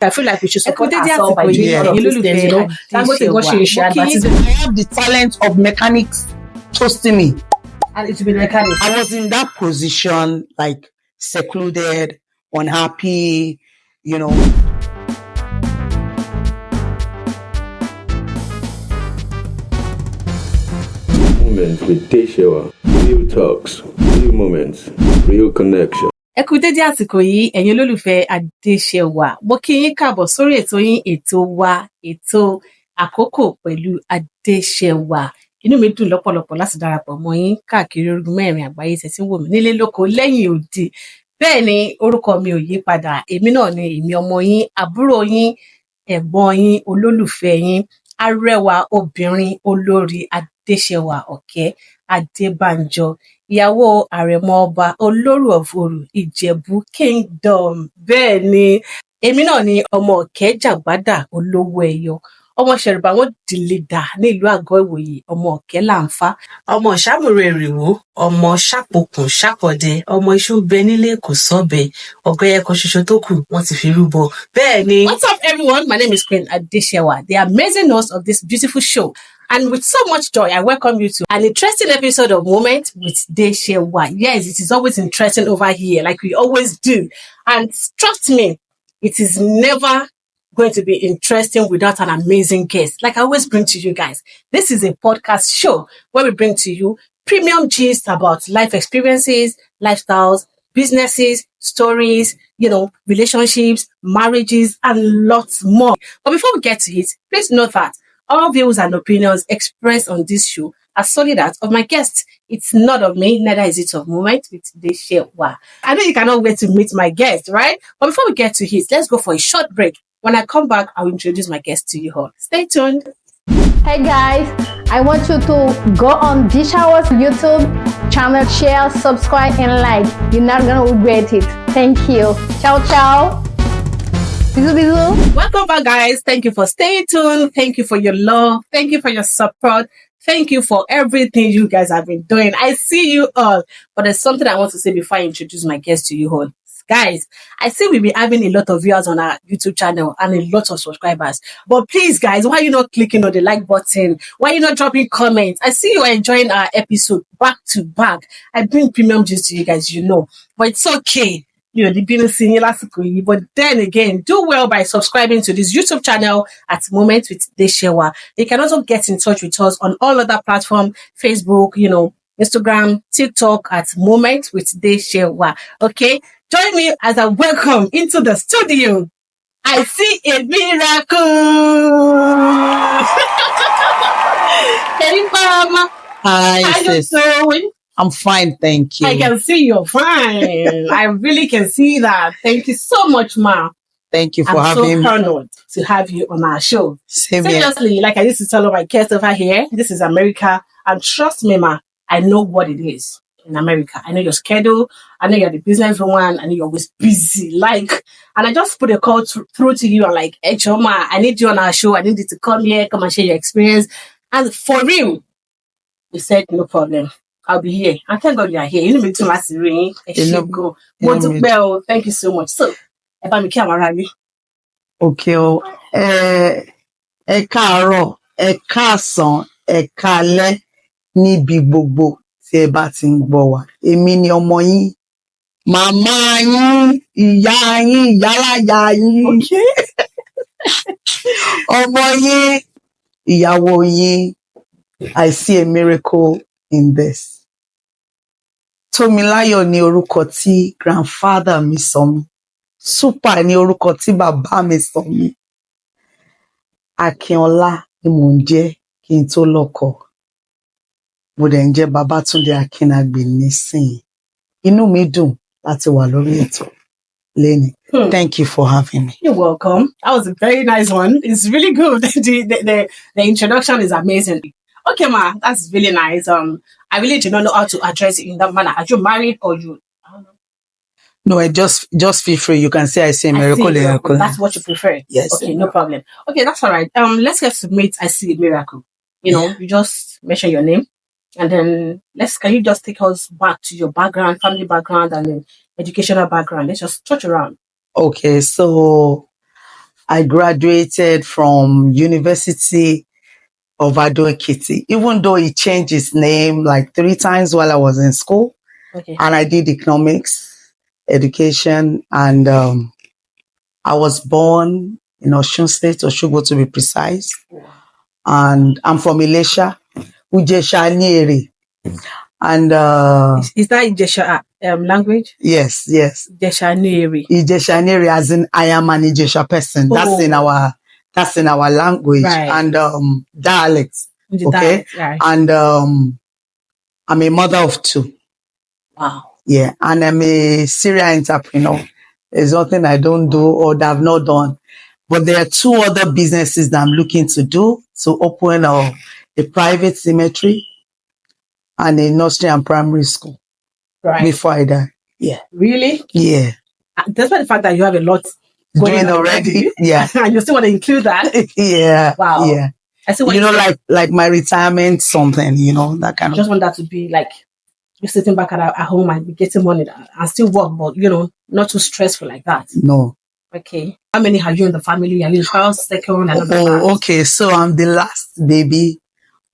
I feel like we should support ourselves by doing all of these things, you know. Dangote go she advertising. I have the talent of mechanics toasting me. And it will be mechanic. I was in that position, like secluded, unhappy, you know. Moments with Deshewa. Real talks, real moments, real connection. Ẹ kú dédé àsìkò yìí, ẹ̀yin olólùfẹ́ Adéṣẹwà. Mo kí yín káàbọ̀ sórí ètò yín, ètò wa, ètò àkókò pẹ̀lú Adéṣẹwà. Inú mi dùn lọ́pọ̀lọpọ̀ láti darapọ̀ mọ́ yín káàkiri orígun mẹ́rin àgbáyé tẹ́tí wò mí nílé lóko lẹ́yìn odi. Bẹ́ẹ̀ ni orúkọ mi ò yí padà. Èmi náà ni èmi ọmọ yín, àbúrò yín, ẹ̀gbọ́n yín, olólùfẹ́ yín, arẹwà obìnrin olórí Adéṣẹwà Ọ̀kẹ́ Adébánjọ, ìyàwó àrẹ̀mọ ọba olórí of Òru Ìjẹ̀bú Kingdom. Bẹ́ẹ̀ ni èmi náà ni ọmọ Ọ̀kẹ́ Jàgbádà olówó ẹyọ, ọmọ Ṣẹ̀rùbà wọn dìlìdà nílùú Àgọ́ Ìwòyè, ọmọ Ọ̀kẹ́ Làǹfà, ọmọ Ṣàmùrè Èrìwó, ọmọ Ṣàpòkùn Ṣàpọ̀dẹ, ọmọ iṣu bẹ nílé kò sọ́bẹ̀, ọ̀gẹ́yẹ kan ṣoṣo tó kù wọ́n ti fi rúbọ. Bẹ́ẹ̀ ni. What's up everyone? My name is Queen Adéṣẹwà, the amazing host of this beautiful show. And with so much joy, I welcome you to an interesting episode of Moment with Deshewa. Yes, it is always interesting over here, like we always do. And trust me, it is never going to be interesting without an amazing guest, like I always bring to you guys. This is a podcast show where we bring to you premium gist about life experiences, lifestyles, businesses, stories, you know, relationships, marriages, and lots more. But before we get to it, please note that all views and opinions expressed on this show are solely that of my guests. It's not of me, neither is it of Moment with Deshewa. I know you cannot wait to meet my guest, right? But before we get to it, let's go for a short break. When I come back, I'll introduce my guest to you all. Stay tuned. Hey guys, I want you to go on Deshewa's YouTube channel, share, subscribe, and like. You're not gonna regret it. Thank you. Ciao, ciao. Bisous, bisous. Welcome back, guys. Thank you for staying tuned. Thank you for your love. Thank you for your support. Thank you for everything you guys have been doing. I see you all. But there's something I want to say before I introduce my guest to you all. Guys, I see we'll be having a lot of viewers on our YouTube channel and a lot of subscribers. But please, guys, why are you not clicking on the like button? Why are you not dropping comments? I see you are enjoying our episode back to back. I bring premium gist to you guys, you know. But it's okay. You know, the business in last week. But then again, do well by subscribing to this YouTube channel at Moment with Deshewa. You can also get in touch with us on all other platforms, Facebook, you know, Instagram, TikTok at Moment with Deshewa. Okay? Join me as I welcome into the studio. I see a miracle. Hey, Mama. Hi, How you sis. doing? I'm fine, thank you. I can see you're fine. I really can see that. Thank you so much, Ma. Thank you for I'm having so me. honored to have you on our show. Same here. Seriously, like I used to tell all my kids over here, this is America. And trust me, Ma, I know what it is in America. I know your schedule. I know you're the businesswoman. I know you're always busy. Like, and I just put a call through to you. I'm like, hey, Choma, I need you on our show. I need you to come here, come and share your experience. And for real, you said, no problem. I'll be here. And thank God you are here. You know me too much ring. Go. Thank you so much. So, if I'm a Okay. Ẹ káàárọ̀, ẹ káàsán, ẹ káalẹ́ níbi gbogbo tí ẹ bá ti ń gbọ́ wa. Èmi ni ọmọ yín, màmá yín, ìyá yín, ìyáláyà yín. Okay. Ọmọ yín, ìyàwó yín. I see a miracle in this. Tómiláyọ̀ ni orúkọ tí grandfather mi sọ mí. Super ni orúkọ tí bàbá mi sọ mí. Akínọlá ni mò ń jẹ́ kí n tó lọ́kọ. Mo dẹ̀ ń jẹ́ Babátúndé Akínàgbè nísìnyí. Inú mi dùn láti wà lórí ètò lénìí. Thank you for having me. You're welcome. That was a very nice one. It's really good. The introduction is amazing. Okay, Ma, that's really nice. I really do not know how to address it in that manner. Are you married or you? I don't know. No, I just feel free. You can say I say miracle. I see a miracle. That's what you prefer. Yes. Okay, no problem. Okay, that's all right. Let's get to meet I see a miracle. You know, you just mention your name, and then can you just take us back to your background, family background, and then educational background? Let's just touch around. Okay, so I graduated from University of Ado-Ekiti, even though he changed his name like 3 times while I was in school. Okay. And I did economics, education, and I was born in Osun State, Osogbo to be precise. And I'm from Ilesha, Ujesha Nieri. And Is that Ijesha language? yes. Ijesha Neri. Ijesha Nieri, as in I am an Ijesha person. That's in our language Right. and dialect. The Okay. dialect, right. And I'm a mother of 2. Wow. Yeah, and I'm a serial entrepreneur. There's nothing I don't do or that I've not done. But there are 2 other businesses that I'm looking to do, to open a private cemetery and a nursery and primary school Right. before I die. Yeah. Really? Yeah. Despite the fact that you have a lot going Doing on already. Yeah. and you still want to include that. Yeah. Wow. Yeah. I see what You know, said. like my retirement something, you know, that kind Just of. want that to be like you're sitting back at home and be getting money and still work, but not too stressful like that. No. Okay. How many have you in the family? Are you first, second, and Oh, okay. So I'm the last baby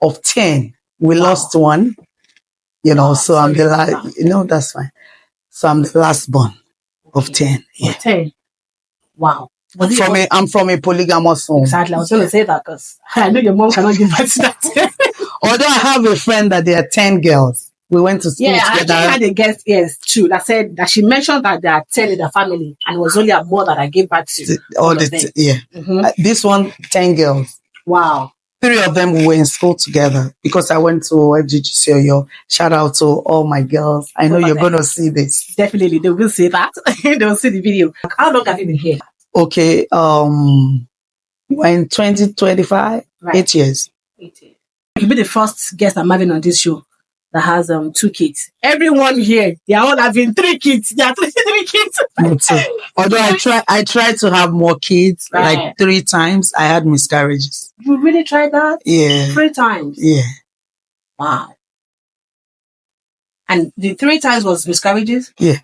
of 10. We Wow. lost one, you know, Wow, so I'm the sorry about last, you know, that's fine. So I'm the last born of 10. Yeah. 10. Wow. Was it I'm from a polygamous home. exactly? I was going to say that because I know your mom cannot give birth to that. Although I have a friend that there are 10 girls. We went to school Yeah, I actually together. had a guest, yes, too, that said that she mentioned that there are 10 in the family and it was only a mother that gave birth to All all the of them. yeah. Mhm. This one, 10 girls. Wow. 3 of them were in school together because I went to FGGC Oyo. Shout out to all my girls. I know Over you're there. going to see this. Definitely, they will see that. They will see the video. How long have you been here? Okay. We're in 2025, Right. 8 years. 18. You'll be the first guest I'm having on this show that has 2 kids. Everyone here, they are all having 3 kids. They are 3 kids. Me too. Although I tried to have more kids, Right. like 3 times. I had miscarriages. You really tried that? Yeah. 3 times. Yeah. Wow. And the 3 times was miscarriages? Yeah.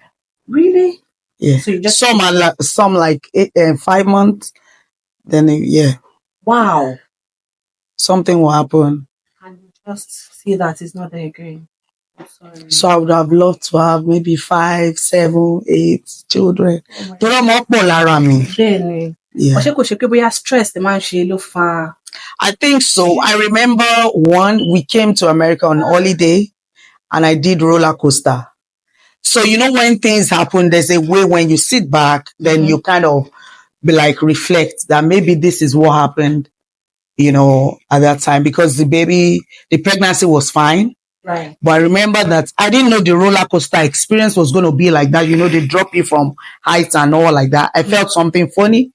Really? Yeah. So you just Some like 5 months. Then yeah, wow. something will happen. And you just see that it's not there again. I'm sorry. So I would have loved to have maybe 5, 7, 8 children. Oh my Tó rọ́mọ pọ̀ lára mi. Then, Yeah. ṣé kò ṣe pé bóyá stress the man ṣe ló fa. I think so. I remember we came to America on holiday and I did roller coaster. So you know when things happen, there's a way when you sit back, then you kind of be like reflect that maybe this is what happened, you know, at that time because the pregnancy was fine. Right. But I remember that I didn't know the roller coaster experience was going to be like that. You know, they drop you from heights and all like that. I felt something funny.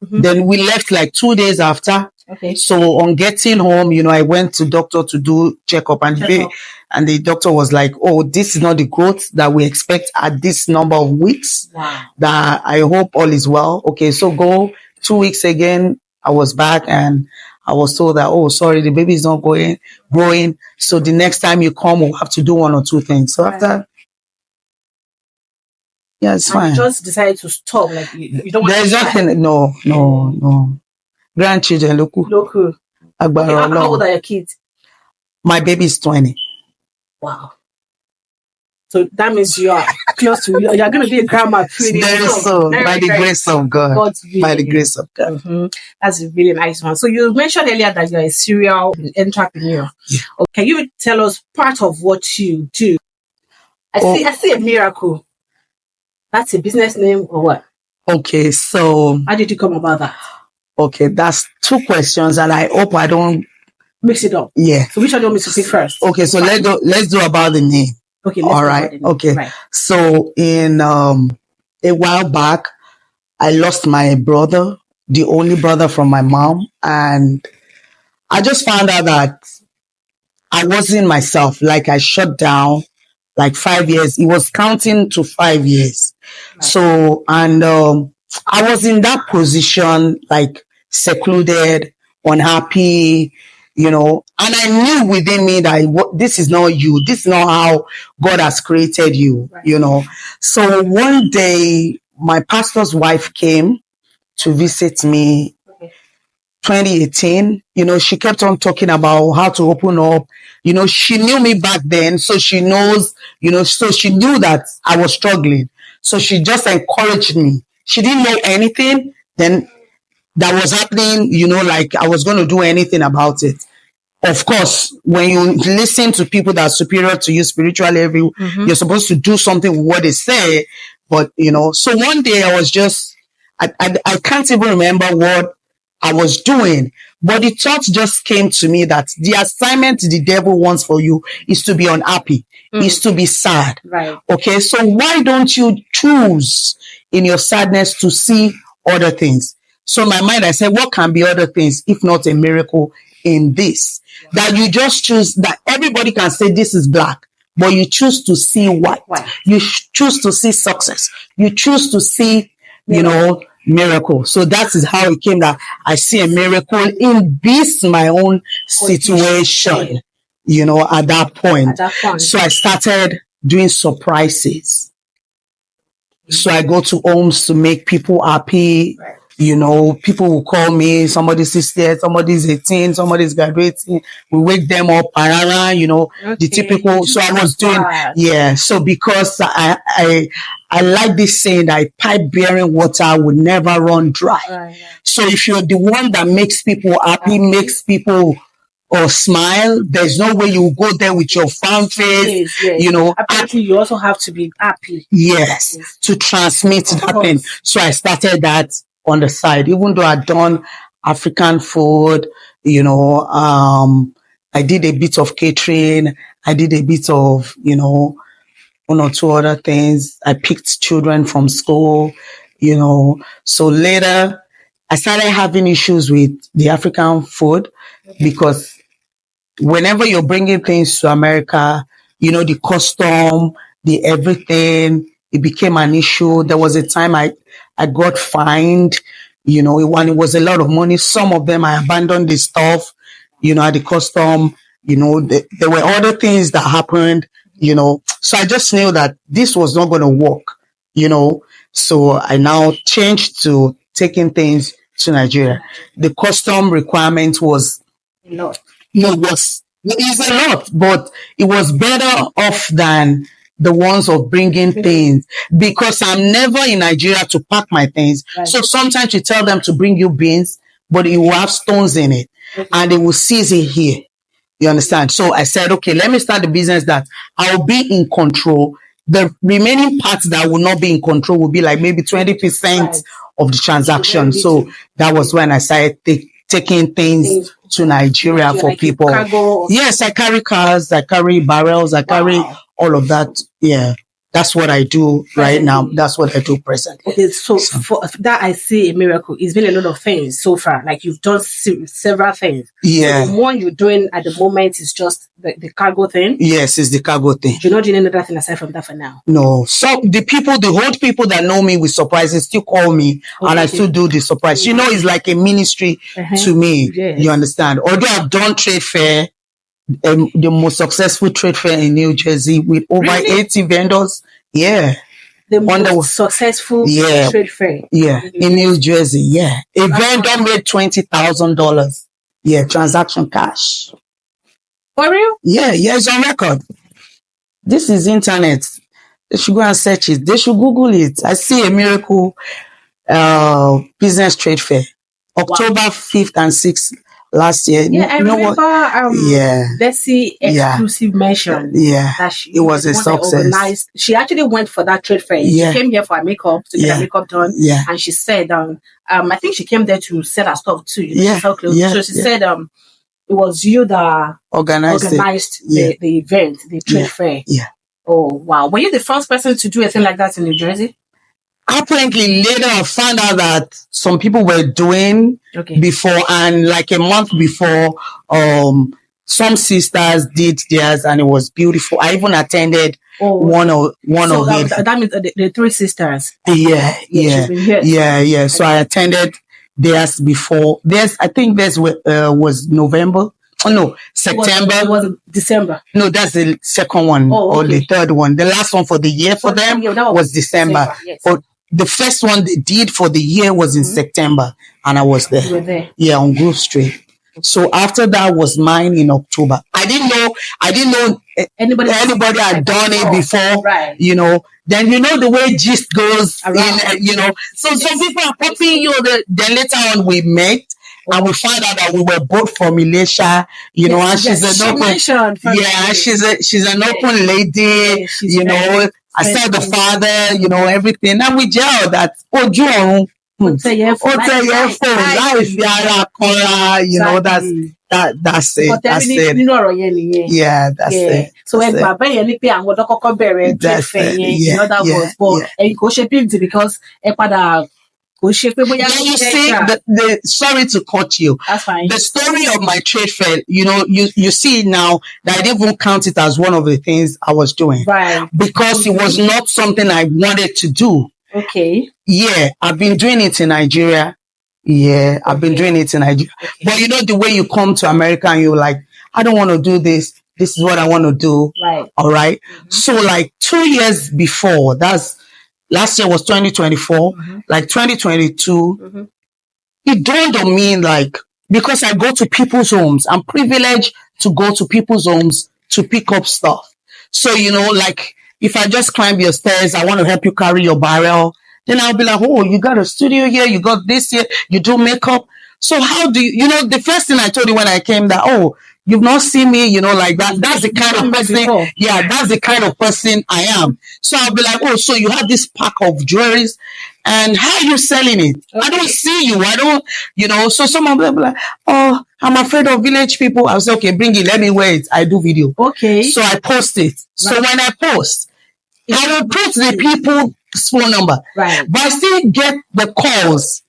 Then we left like 2 days after. Okay. So on getting home, you know, I went to doctor to do checkup and the doctor was like, oh, this is not the growth that we expect at this number of weeks. Wow. That I hope all is well. Okay, so go 2 weeks again. I was back and I was told that, oh, sorry, the baby is not growing. So the next time you come, we'll have to do 1 or 2 things. So after, yeah, it's And fine. you just decided to stop. Like you don't want There's to nothing. No. Grandchildren, look. local. Okay, how old are your kids? My baby is 20. Wow. So that means you are close to you're going to be a grandma pretty Very soon. soon, Very, by the very grace of God. God's will. By the grace of God. Mhm. That's a really nice one. So you mentioned earlier that you're a serial entrepreneur. Yeah. Okay, can you tell us part of what you do? I see a miracle. That's a business name or what? Okay, so How did you come about that? okay, that's 2 questions, and I hope I don't. Mix it up. Yeah. So which one do you want me to pick first? Okay, so let's do about the name. Okay, All right. Okay. Right. So in a while back, I lost my brother, the only brother from my mom, and I just found out that I wasn't myself. Like I shut down. Like 5 years. It was counting to 5 years. Right. So and I was in that position, like secluded, unhappy, you know, and I knew within me that this is not you. This is not how God has created you, Right. you know. So one day, my pastor's wife came to visit me. Okay. 2018, she kept on talking about how to open up. She knew me back then, so she knows, so she knew that I was struggling. So she just encouraged me. She didn't know anything then that was happening, like I was going to do anything about it. Of course, when you listen to people that are superior to you spiritually, you're supposed to do something with what they say. But, so one day I was just, I can't even remember what I was doing, but the thought just came to me that the assignment the devil wants for you is to be unhappy, is to be sad. Right. Okay, so why don't you choose in your sadness to see other things? So in my mind, I said, what can be other things if not a miracle in this? That you just choose, that everybody can say this is black, but you choose to see white. You choose to see success. You choose to see, miracle. So that is how it came that I see a miracle in this, my own situation, at that point. So I started doing surprises. So I go to homes to make people happy. Right. People will call me, somebody's 60, somebody's 18, somebody's graduating. We wake them up, the typical. So I was doing, So because I like this saying that a pipe bearing water will never run dry. Right. So if you're the one that makes people happy, makes people or smile, there's no way you go there with your frown face, Apparently, you also have to be happy. Yes, to transmit that thing. So I started that on the side, even though I'd done African food, I did a bit of catering, I did a bit of, one or two other things. I picked children from school, So later, I started having issues with the African food because whenever you're bringing things to America, the custom, the everything, it became an issue. There was a time I got fined, it was a lot of money. Some of them I abandoned the stuff, at the custom, there were other things that happened, So I just knew that this was not going to work, So I now changed to taking things to Nigeria. The custom requirement was it's a lot, but it was better off than the ones of bringing things because I'm never in Nigeria to pack my things. Right. So sometimes you tell them to bring you beans, but it will have stones in it and they will seize it here. You understand? So I said, okay, let me start the business that I'll be in control. The remaining parts that will not be in control will be like maybe 20% of the transaction. So that was when I started taking things to Nigeria for like people. Yes, I carry cars, I carry barrels, I carry all of that. Yeah, that's what I do right now. That's what I do presently. Okay, so for that, I see a miracle. It's been a lot of things so far. Like you've done several things. Yeah. So the one you're doing at the moment is just the cargo thing. Yes, it's the cargo thing. You're not doing another thing aside from that for now. No. So the old people that know me with surprises still call me, and I still do the surprise. It's like a ministry to me. Yes. You understand? Although I've done trade fair, the most successful trade fair in New Jersey with over 80 vendors. Yeah. The most successful trade fair. Yeah. In New Jersey. Yeah. A vendor made $20,000. Yeah. Transaction cash. For real? Yeah. Yeah. It's on record. This is internet. They should go and search it. They should Google it. I see a miracle business trade fair. October 5th and 6th. Last year, I remember. Bessie exclusive mention. Yeah, that it was a success. She actually went for that trade fair. Yeah. She came here for her makeup to get her makeup done. Yeah, and she said, I think she came there to sell her stuff too. So she said, it was you that organized the event, the trade fair. Yeah. Oh wow! Were you the first person to do a thing like that in New Jersey? Apparently, later I found out that some people were doing before, and like a month before, some sisters did theirs, and it was beautiful. I even attended one of it. That means the three sisters. Yeah. So I attended theirs before. I think theirs was November. Oh no, September. It was December. No, that's the second one or the third one. The last one for the year for them was December. Yes. But the first one they did for the year was in September, and I was there. You were there. Yeah, on Grove Street. So after that was mine in October. I didn't know Anybody had done it before. Right. You know, then you know the way gist goes Around. in, you know. So some people are copying you. Then later on we met and we found out that we were both from Elisha, you know, and she's an open, she's an open lady, you know. I said the father, you know, everything. And we gelled that Oju life, you know, that's it. That's it. Yeah, that's it. So when Baba yẹn pé àwọn ọ̀dọ́ kọ́kọ́ bẹ̀rẹ̀ trade fair yẹn, in other words, but kò ṣe big deal because padà kò ṣe pé bóyá. Then you see, the sorry to cut you. That's fine. The story of my trade fair, you know, you see now that I didn't even count it as one of the things I was doing, right? Because it was not something I wanted to do. Okay. Yeah, I've been doing it in Nigeria. Yeah, I've been doing it in Nigeria. Okay. But you know, the way you come to America and you're like, I don't want to do this. This is what I want to do. Right. All right. Mm-hmm. So like 2 years before, that's last year was 2024, like 2022, it dawned on me, like, because I go to people's homes, I'm privileged to go to people's homes to pick up stuff. So, you know, like, if I just climb your stairs, I want to help you carry your barrel. Then I'll be like, oh, you got a studio here, you got this here, you do makeup. So how do you know, the first thing I told you when I came that, oh, you've not seen me, you know, like that. That's the kind of person, yeah, that's the kind of person I am. So I'll be like, oh, so you have this pack of jewelries and how are you selling it? Okay. I don't see you. I don't, you know, so some of them be like, oh, I'm afraid of village people. I'll say, okay, bring it. Let me wear it. I do video. Okay. So I post it. Right. So when I post, I will put the people's phone number. Right. But I still get the calls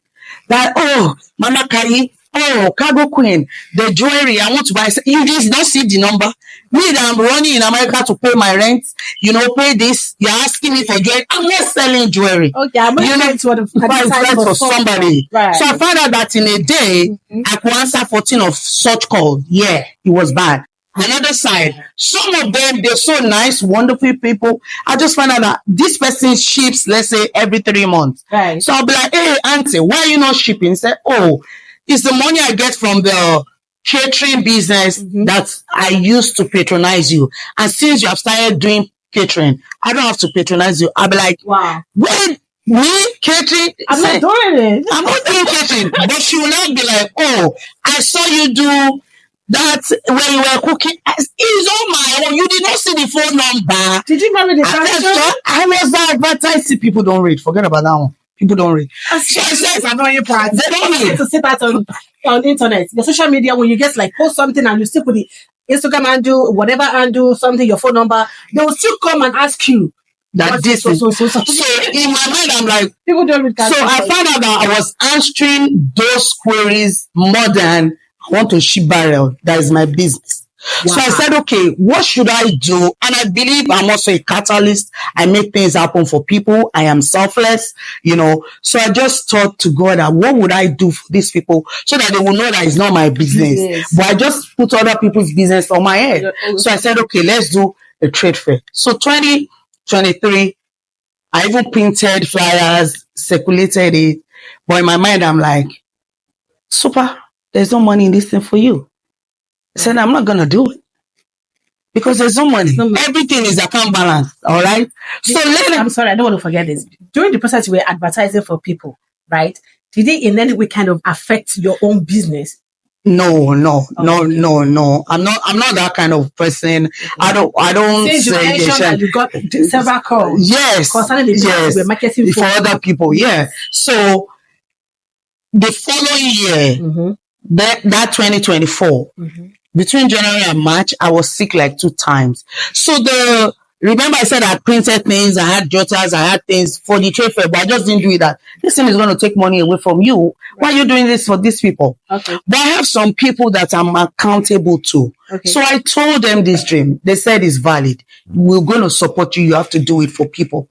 that, oh, Mama Kari, oh, Cargo Queen, the jewelry I want to buy. You just don't see the number. Me that I'm running in America to pay my rent, you know, pay this. You're asking me for jewelry. I'm not selling jewelry. Okay, I'm not for somebody. Right. So I found out that in a day, I could answer 14 of such calls. Yeah, it was bad. Another side, some of them, they're so nice, wonderful people. I just found out that this person ships, let's say, every 3 months. Right. So I'll be like, hey, auntie, why are you not shipping? Say, oh, it's the money I get from the catering business that I used to patronize you. And since you have started doing catering, I don't have to patronize you. I'll be like, wow. When me catering? I'm not doing it. I'm not doing catering. But she will not be like, oh, I saw you do that when you were cooking. It's on my own. You did not see the phone number. Did you remember the transfer? I was advertising. People don't read. Forget about that one. People don't read. So I said, annoying part. They don't read. To sit that on internet, the social media, when you get like post something and you still put the Instagram handle, whatever handle, something, your phone number, they will still come and ask you. That this is so in my mind, I'm like, people don't read. So I found out that I was answering those queries more than I want to ship barrel. That is my business. Wow. So I said, okay, what should I do? And I believe I'm also a catalyst. I make things happen for people. I am selfless, you know. So I just thought to God, that what would I do for these people so that they will know that it's not my business. Yes. But I just put other people's business on my head. So I said, okay, let's do a trade fair. So 2023, I even printed flyers, circulated it. But in my mind, I'm like, super, there's no money in this thing for you. I said, I'm not going to do it because there's no money. Everything is account balance. All right. So I'm sorry, I don't want to forget this. During the process, you were advertising for people, right? Did it in any way kind of affect your own business? No. I'm not that kind of person. Okay. I don't Since say you mentioned that you got several calls. Yes. Concerning the yes. You were marketing for other people. Yeah. So the following year, that 2024, between January and March, I was sick like 2 times. So remember I said I had printed things, I had jotters, I had things for the trade fair, but I just didn't do it that. This thing is going to take money away from you. Right. Why are you doing this for these people? Okay. But I have some people that I'm accountable to. Okay. So I told them this dream. They said it's valid. We're going to support you. You have to do it for people.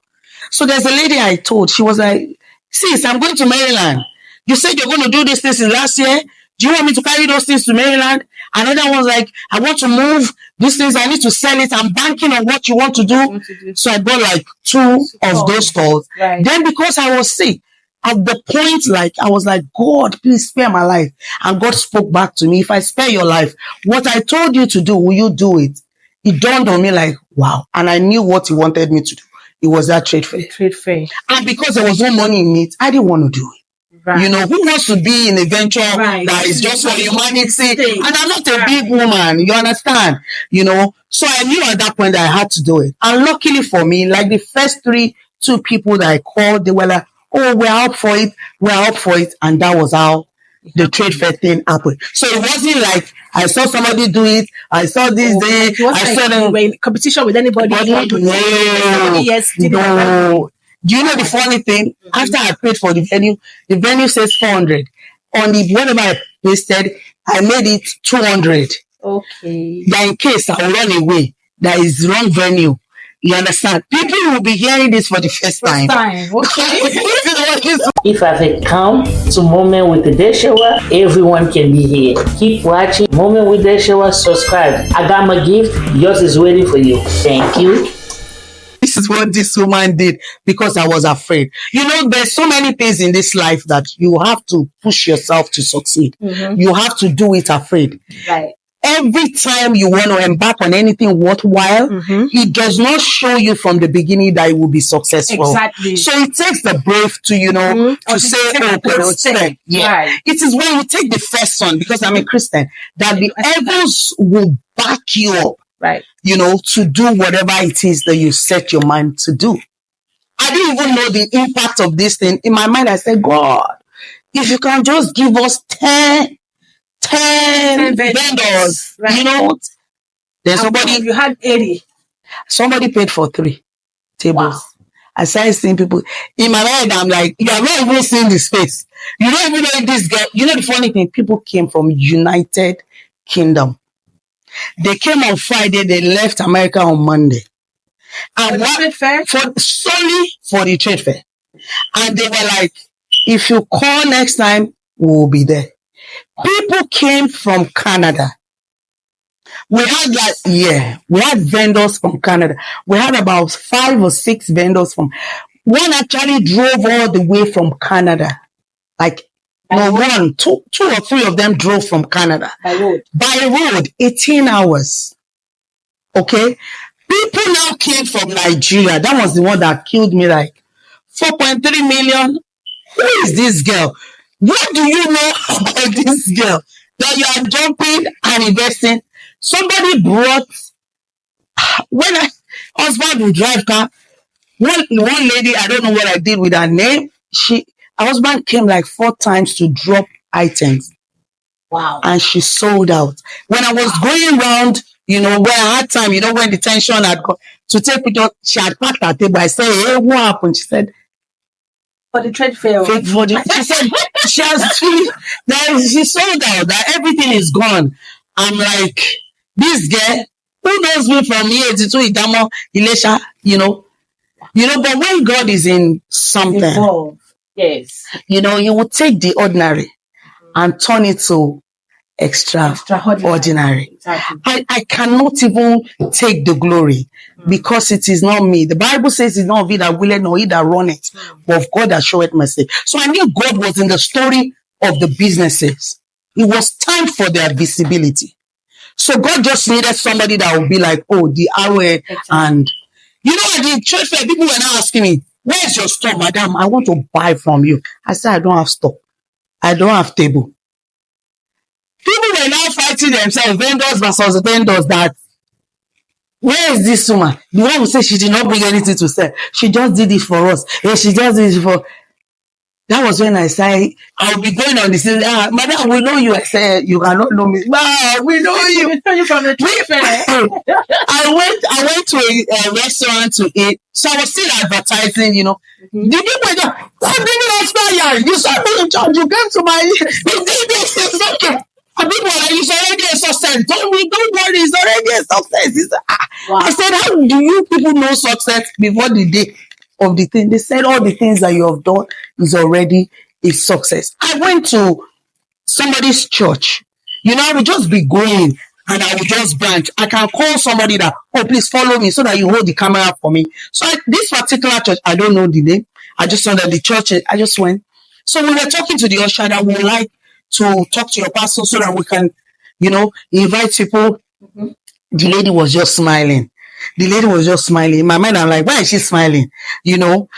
So there's a lady I told, she was like, sis, I'm going to Maryland. You said you're going to do this last year. do you want me to carry those things to Maryland? Another one's like, I want to move these things. I need to sell it. I'm banking on what you want to do. So I bought like 2 of those calls. Right. Then because I was sick, at the point, like, I was like, God, please spare my life. And God spoke back to me. If I spare your life, what I told you to do, will you do it? It dawned on me like, wow. And I knew what he wanted me to do. It was that trade fair. Trade fair. And because there was no money in it, I didn't want to do it. Right. You know, who wants to be in a venture Right. that is just for humanity? Right. And I'm not a big woman, you understand? You know, so I knew at that point that I had to do it. And luckily for me, like the first 2 people that I called, they were like, oh, we're up for it, we're up for it. And that was how the trade fair thing happened. So it wasn't like I saw somebody do it, I saw this day, I saw them. You were in competition with anybody. Yes, No. Do you know the funny thing? After I paid for the venue says 400. On the whatever I pasted, I made it 200. Okay. That in case I will run away, that is wrong venue. You understand? People will be hearing this for the first time. Okay. If as a come to Moment with the Deshewa, everyone can be here. Keep watching Moment with Deshewa, subscribe. I got my gift, yours is waiting for you. Thank you. This is what this woman did because I was afraid. You know, there's so many things in this life that you have to push yourself to succeed. You have to do it afraid. Right. Every time you want to embark on anything worthwhile, it does not show you from the beginning that it will be successful. Exactly. So it takes the brave to, you know, to say, okay, yeah. Right. It is when you take the first one, because I'm a Christian, that the heavens will back you up. Right. You know, to do whatever it is that you set your mind to do. I didn't even know the impact of this thing. In my mind, I said, God, if you can just give us 10 vendors, right. You know, then You had 80. Somebody paid for 3 tables. Wow. I started seeing people in my mind. I'm like, you are not even seeing the space. You don't even know if this girl. You know the funny thing, people came from United Kingdom. They came on Friday, they left America on Monday. And trade fair? Solely for the trade fair. And they were like, if you call next time, we'll be there. People came from Canada. We had vendors from Canada. We had about 5 or 6 vendors from. One actually drove all the way from Canada. Like, no, 2 or 3 of them drove from Canada. By road, 18 hours. Okay? People now came from Nigeria. That was the one that killed me, like 4.3 million. Who is this girl? What do you know about this girl that you are jumping and investing? Somebody brought, when husband will drive car, one lady, I don't know what I did with her name. Her husband came like 4 times to drop items. Wow. And she sold out. When I was going around, you know, where I had time, you know, when the tension had got to take pictures, she had packed her table. I said, hey, what happened? She said, for the trade fair. She said, she sold out, that everything is gone. I'm like, this girl, who knows me from here to Idamo, Ilesha, you know, but when God is in something, involved. Yes, you know, you will take the ordinary and turn it to extraordinary. Exactly. I cannot even take the glory because it is not me. The Bible says it's not of he that willeth nor he that runneth, but of God that showeth mercy. So I knew God was in the story of the businesses. It was time for their visibility. So God just needed somebody that would be like, oh, the arrowhead. And you know, at the church fair, people were now asking me, where's your store, madam? I want to buy from you. I said, I don't have store. I don't have table. People were now fighting themselves, vendors versus vendors, that where is this woman? The one who said she did not bring anything to sell. She just did it for us. Yeah, she just did it for. That was when I said, I'll be going on this. Madam, we know you. I said, you cannot know me. Nah, we know you. We know you from the trade fair. I went to a restaurant to eat. So I was still advertising, you know. The people were there. You saw me in church. You came to my. You did this. It's okay. And people were like, it's already a success. Don't worry, it's already a success. Wow. I said, how do you people know success before the day of the thing? They said all the things that you have done is already a success. I went to somebody's church, I will just be going and I will just branch. I can call somebody that, oh, please follow me so that you hold the camera for me. So this particular church, I don't know the name. I just know that the church, I just went. So we were talking to the usher that would like to talk to your pastor so that we can, invite people. Mhm. The lady was just smiling. In my mind, I'm like, why is she smiling?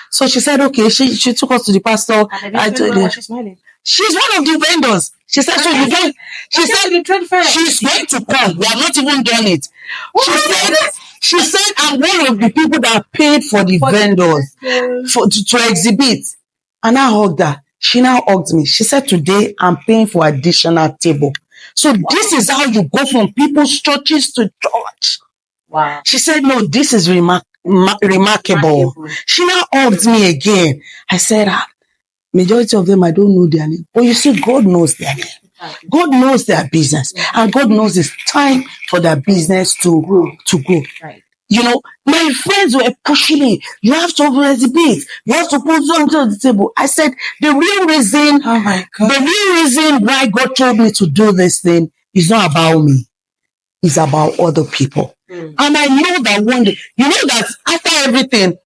So she said, okay, she took us to the pastor. I told her, She's smiling. she's one of the vendors. She said, so you don't, she said, the trade fair. she's going to come. We have not even done it. She said, I'm one of the people that paid for the vendors to exhibit. And I hugged her. She now hugged me. She said, today I'm paying for additional table. So this is how you go from people's churches to church. Wow. She said, no, this is remarkable. She now hugged me again. I said, majority of them, I don't know their name. But you see, God knows their name. God knows their business. And God knows it's time for their business to grow. Right. My friends were pushing me. You have to exhibit. You have to put something on the table. I said, the real reason why God told me to do this thing is not about me. It's about other people. And I know that one day, that after everything,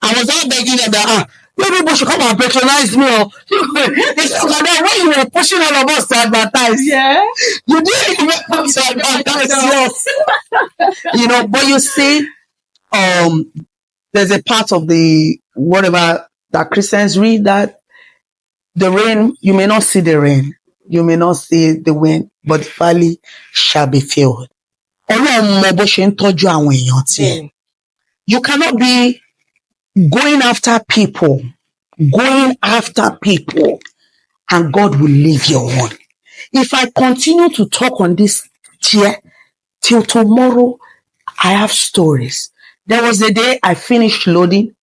I was out begging them that, people should come and patronize me. It's like that when you were pushing all of us to advertise. Yeah. You didn't even come to advertise yours. But you see, there's a part of the whatever that Christians read that the rain, you may not see the rain, you may not see the wind, but the valley shall be filled. You cannot be going after people, and God will leave your one. If I continue to talk on this chair till tomorrow, I have stories. There was a day I finished loading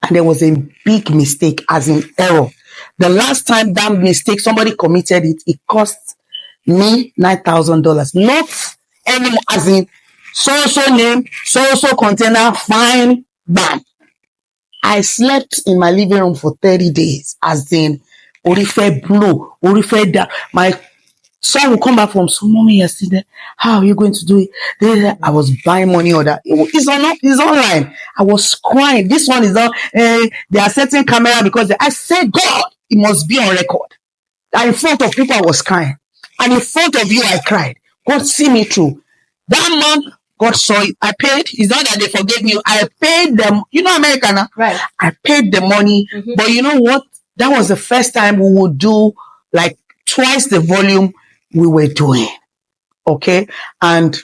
and there was a big mistake, as in error. The last time that mistake, somebody committed it, it cost me $9,000. Not any, as in so-so name, so-so container, fine, bam. I slept in my living room for 30 days, as in, Orife blow, Orife da. My son will come back from school, mommy, yesterday, how are you going to do it? I was buying money order. It's online. I was crying. This one is on, they are setting camera because I said, God, it must be on record. And in front of people, I was crying. And in front of you, I cried. God, see me through. That month, God saw it. I paid. It's not that they forgave me. I paid them. American, right? I paid the money. Mm-hmm. But you know what? That was the first time we would do like twice the volume we were doing. Okay? And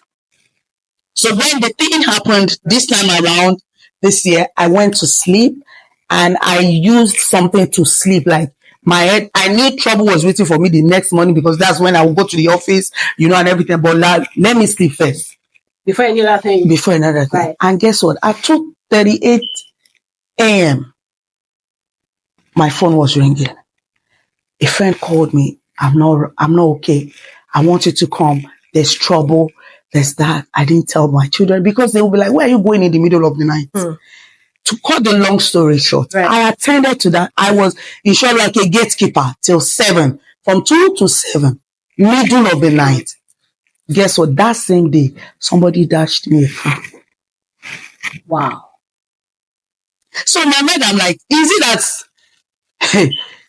so when the thing happened this time around, this year, I went to sleep and I used something to sleep. Like my head, I knew trouble was waiting for me the next morning because that's when I would go to the office, and everything. But let me sleep first. Before another thing. Right. And guess what? At 2:38 a.m., my phone was ringing. A friend called me. I'm not okay. I want you to come. There's trouble. There's that. I didn't tell my children because they will be like, where are you going in the middle of the night? To cut the long story short, right. I attended to that. I was in short like a gatekeeper till 7, from 2 to 7, middle of the night. Guess what? That same day, somebody dashed me a phone. Wow. So in my mind, I'm like, is it that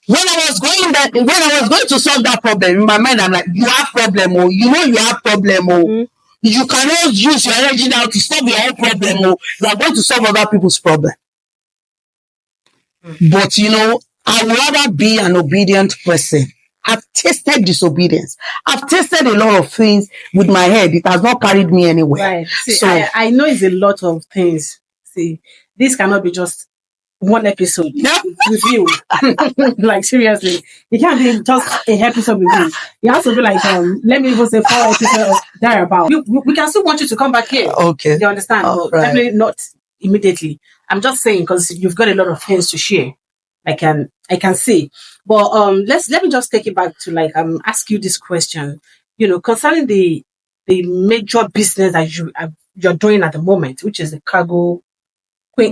when I was going to solve that problem, in my mind, I'm like, you have problem, oh, you have problem, oh. Mm-hmm. You cannot use your energy now to solve your own problem, oh. You are going to solve other people's problem. Mm-hmm. But I would rather be an obedient person. I've tasted disobedience. I've tasted a lot of things with my head. It has not carried me anywhere. Right. See, so I know it's a lot of things. See, this cannot be just one episode with you. Like seriously, it can't be just a episode with you. You have to be like, let me even say 4 episodes thereabout. We can still want you to come back here. Okay. You understand? But right. Definitely not immediately. I'm just saying because you've got a lot of things to share. I can see. But let me just take it back to ask you this question. Concerning the major business that you're doing at the moment, which is the cargo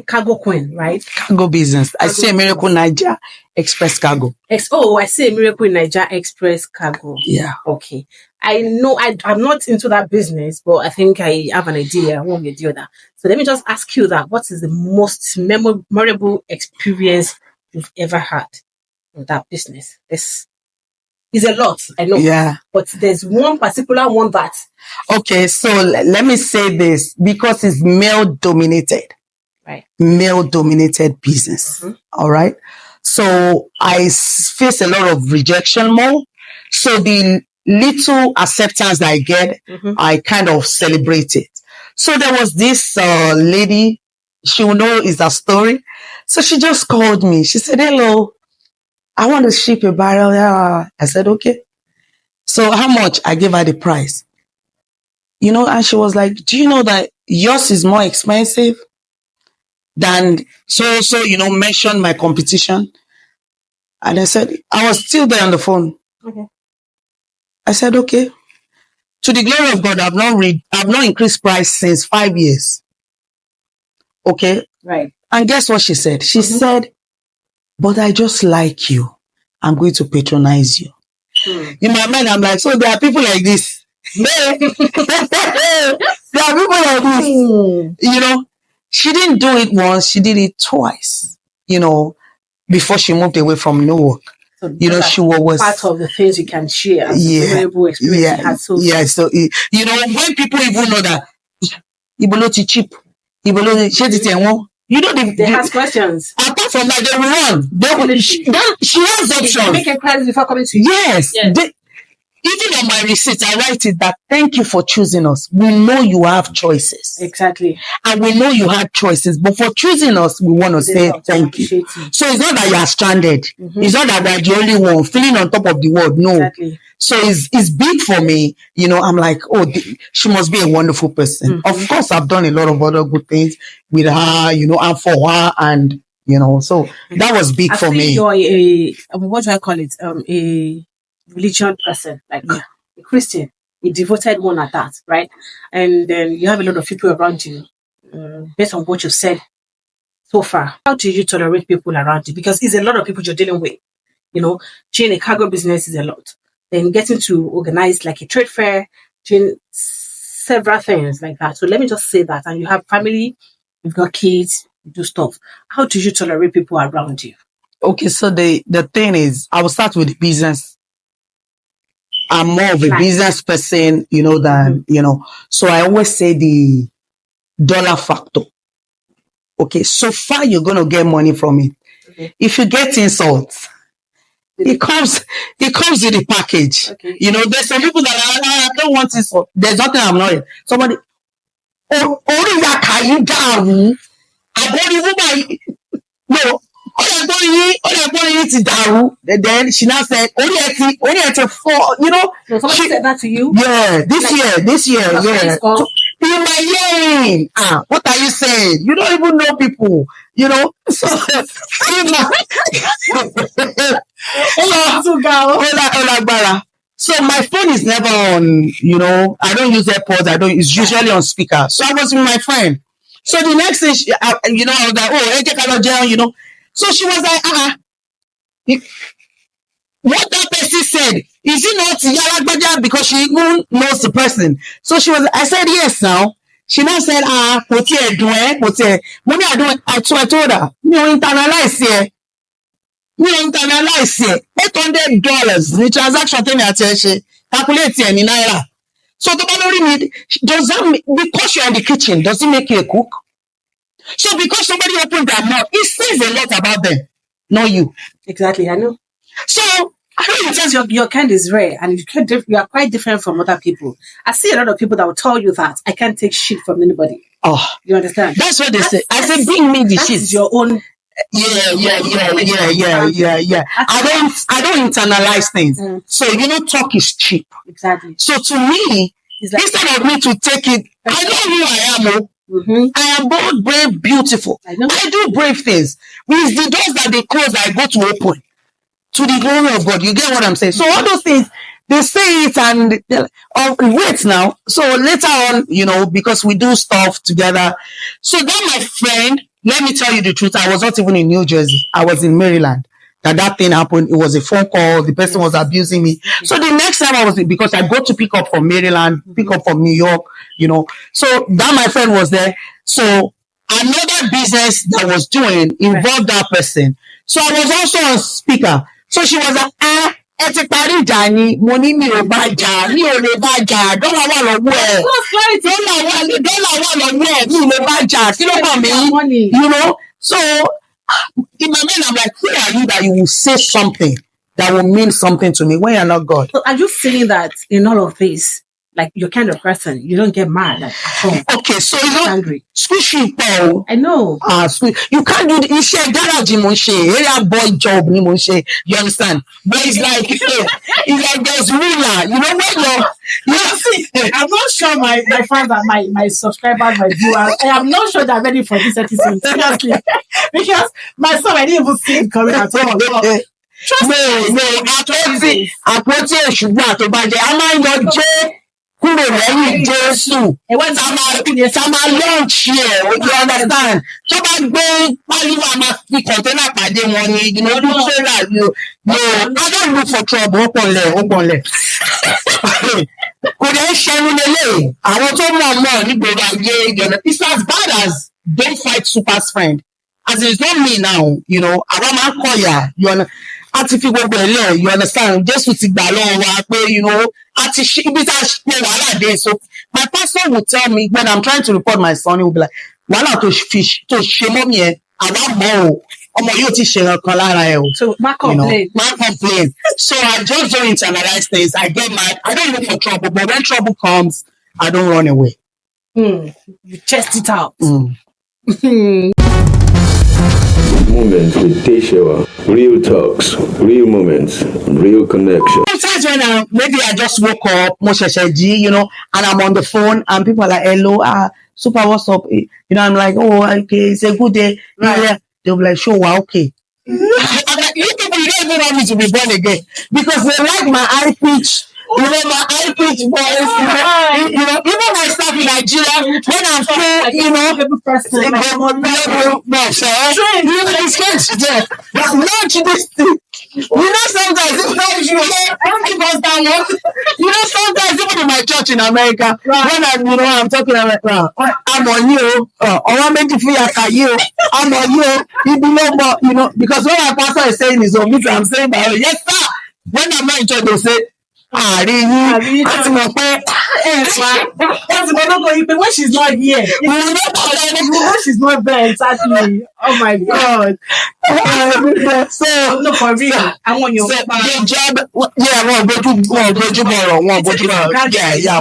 Cargo Queen, right? Cargo business. I say Miracle Niger Express Cargo. I say Miracle Niger Express Cargo. Yeah. Okay. I know I'm not into that business, but I think I have an idea one way or the other. So let me just ask you that. What is the most memorable experience you've ever had in that business? This is a lot, I know. Yeah. But there's one particular one that... Okay, so let me say this, because it's male-dominated. Right. Male-dominated business. All right? So I face a lot of rejection more. So the little acceptance that I get, I kind of celebrate it. So there was this lady, she will know is a story. So she just called me. She said, hello, I want to ship a barrel. Yeah. I said, okay. So how much? I gave her the price. You know, and she was like, do you know that yours is more expensive than so, you know, mention my competition? And I said, I was still there on the phone. Okay. I said, okay. To the glory of God, I've not increased price since 5 years. Okay. Right. And guess what she said? She said, but I just like you. I'm going to patronize you. In my mind, I'm like, so there are people like this. There are people like this. You know, she didn't do it once, she did it twice, you know, before she moved away from Newark. So you know, she was part of the things you can share as a memorable experience you had. So you know, when people even know that Iboloti cheap, you know, they ask questions. Apart from that, they will run. She has options. Make inquiries before coming to you. Yes. Even on my receipt, I write it that thank you for choosing us. We know you have choices. Exactly. And we know you had choices, but for choosing us, we want to say thank you. So it's not that you are stranded. It's not that we're the only one feeling on top of the world. No. Exactly. So it's big for me. You know, I'm like, oh, she must be a wonderful person. Of course, I've done a lot of other good things with her, you know, and for her, and, you know, so that was big for me. You're what do I call it? A religion person, like a Christian, a devoted one at that, right? And then you have a lot of people around you, based on what you've said so far. How do you tolerate people around you? Because it's a lot of people you're dealing with. You know, doing a cargo business is a lot. Then getting to organize like a trade fair, doing several things like that. So let me just say that. And you have family, you've got kids, you do stuff. How do you tolerate people around you? Okay, so the thing is, I will start with the business. I'm more of a business person, you know, than, you know. So I always say the dollar factor. Okay, so far you're going to get money from it. Okay. If you get insults, it comes with the package. Okay. You know, there's some people that I don't want insult. There's nothing I'm not in. Somebody, no. Then she now said, only at a 4, you know. So somebody said that to you? Yeah, this year, yeah. In my lane. What are you saying? You don't even know people, you know. So, so my phone is never on, you know. I don't use AirPods. It's usually on speaker. So I was with my friend. So the next thing, you know, I was like, oh, you know. So she was like, what that person said, is it not Yalagbaja? Because she even knows the person. So I said, yes now. She now said, I told her, internalize here. $800, the transaction thing at calculate in naira. So does that mean, because you're in the kitchen, does it make you a cook? So because somebody opened their mouth, it says a lot about them, not you. Exactly, I know. So your kind is rare, and you are quite different from other people. I see a lot of people that will tell you that I can't take shit from anybody. Oh, you understand? That's what they say. I say, bring me the shit. Is your own. Yeah. I don't internalize things. So you know, talk is cheap. Exactly. So to me, like, instead of me to take it, I know who I am. I am bold, brave, beautiful. I do brave things. With the doors that they close, I go to open. To the glory of God. You get what I'm saying? So all those things, they say it and wait now. So later on, you know, because we do stuff together. So then my friend, let me tell you the truth. I was not even in New Jersey. I was in Maryland. That thing happened. It was a phone call. The person was abusing me. So the next time I was, because I go to pick up from Maryland, pick up from New York, So that my friend was there. So another business that was doing involved that person. So I was also on speaker. So she was like, ẹ ti parí ìjà ni, mo ní mi ò bá jà, mi ò lè bá jà, dọ́là wà lọ́wọ́ ẹ̀. Dọ́là wà lọ́wọ́ ẹ̀, mi ò lè bá jà, kí ló kàn mí? So in my mind, I'm like, who are you that you will say something that will mean something to me when you're not God? So are you feeling that in all of this, like you're kind of person, you don't get mad at home? Okay, so angry. Squishy Paul. I know. You can't do the garage area boy job ni you understand? But it's like there's ruler. You know when I'm not sure my fans and my subscribers, my viewers, I am not sure they're ready for this episode, seriously. Because myself, I didn't even see it coming at all. Àpótí èṣùgbọ́n àtọ́bàjẹ́ a máa ń yọ jẹ́ kúrò lẹ́yìn Jésù. Tá máa launch ẹ̀, you understand? Tó bá gbé pálíwà máa fi kọ̀ńténà pàdé wọn ni, do trailer, I don't look for trouble, ó pọ̀nlẹ̀. Kò dẹ̀ ń ṣẹnu lélẹ̀, àwọn tó mọ̀ nígboro ayé, it's as bad as don't fight super's friend. As it's not me now, àwa máa ń kọ̀yà, àti fi gbogbo ẹ̀ lẹ̀, you understand? Jésù ti gbà lọ́wọ́ wa pé, àti ibi tá a ṣe wàhálà dé. So my pastor would tell me when I'm trying to report my son, he will be like, wàhálà tó ṣe mọ́ mi ẹ̀, àwa mọ̀ o, ọmọ yóò ti ṣe nǹkan lára ẹ̀ o. So má complain. So I just don't internalize things. I get mad. I don't look for trouble, but when trouble comes, I don't run away. You chest it out. Moments with Deshewa. Real talks, real moments, real connection. Sometimes when maybe I just woke up, and I'm on the phone and people are like, hello, super, what's up? I'm like, oh, okay, it's a good day. Right. They'll be like, sure, wow, okay. I'm like, you people, you don't even want me to be born again because they like my high pitch. My high pitch voice, even my stuff in Nigeria, when I'm still, launch this thing. Sometimes sometimes even in my church in America, when I'm talking, I'm like, I'm on you, I'm on you, because what my pastor is saying is on me, I'm saying, yes, sir. When I'm not in church, they'll say, when she's not here, when she's not there, exactly. Oh my God. So no, for real, I want your job. Yeah, I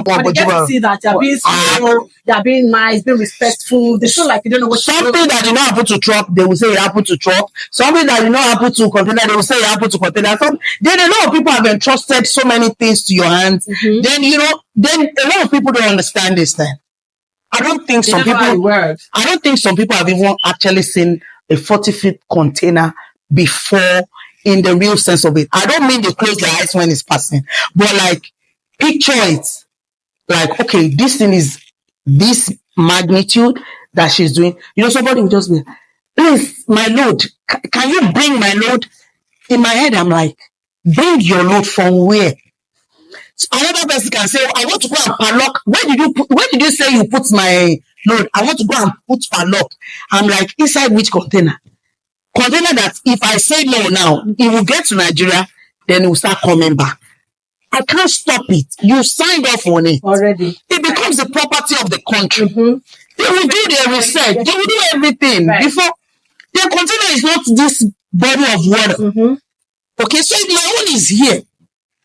want to see that you're being small, you're being nice, being respectful. They feel like you don't know what something that did not happen to truck, they will say it happened to truck. Something that did not happen to container, they will say it happened to container. Then a lot of people have entrusted so many things to your hands. Then then a lot of people don't understand this thing. I don't think some people have even actually seen a 40-foot container before in the real sense of it. I don't mean they close their eyes when it's passing, but like picture it. Like, okay, this thing is this magnitude that she's doing. Somebody will just be, please, my load. Can you bring my load? In my head, I'm like, bring your load from where? So another person can say, I want to go and padlock. Where did you say you put my load? I want to go and put padlock. I'm like, inside which container? Container that if I say no now, it will get to Nigeria, then it will start coming back. I can't stop it. You signed off on it. Already. It becomes the property of the country. They will do their research. They will do everything. Right. Before the container is not this body of water. Okay, so if my own is here,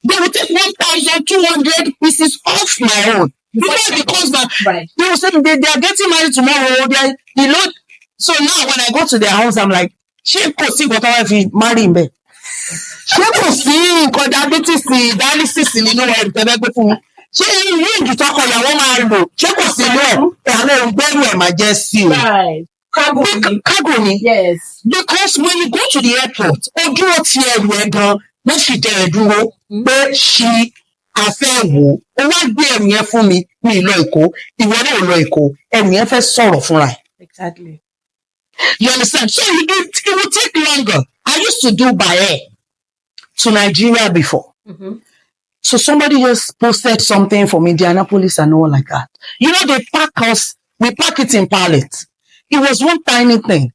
they will take 1,200 pieces off my own. Because they will say they are getting married tomorrow. The load. So now when I go to their house, I'm like, she could see what I have marry him. She could see diabetes, dialysis in She you to talk on your woman. She could see no, and then emergency. Right. Cargo. Yes. Because when you go to the airport, when she did but she afẹ́wò ó wá gbé ẹ̀rù yẹn fún mi ní ìlọ Èkó ìwọ náà lọ Èkó ẹ̀rù yẹn fẹ́ sọ̀rọ̀ fúnra ẹ̀. Exactly. You understand? So it will take longer. I used to do by air to Nigeria before. Mm-hmm. So somebody just posted something from Indianapolis and all like that. You know, they pack us, we pack it in pallets. It was one tiny thing.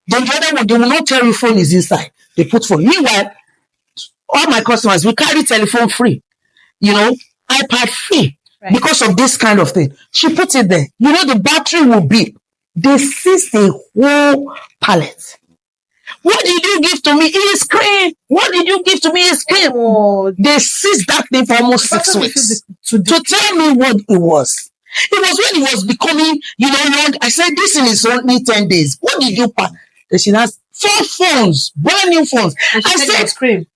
Then the other one, they will not tell you phone is inside. They put phone. Meanwhile, all my customers, we carry telephone free, you know, iPad free, Right. because of this kind of thing. She puts it there. You know, the battery will beep. They seized the whole pallet. What did you give to me? It is cream. What did you give to me? It's cream. Oh, They seized that thing for almost 6 weeks to to tell me what it was. It was when it was becoming, you know, long. I said, this thing is only 10 days. What did you pack? Then she has 4 phones, brand new phones. and she I said said, it's cream.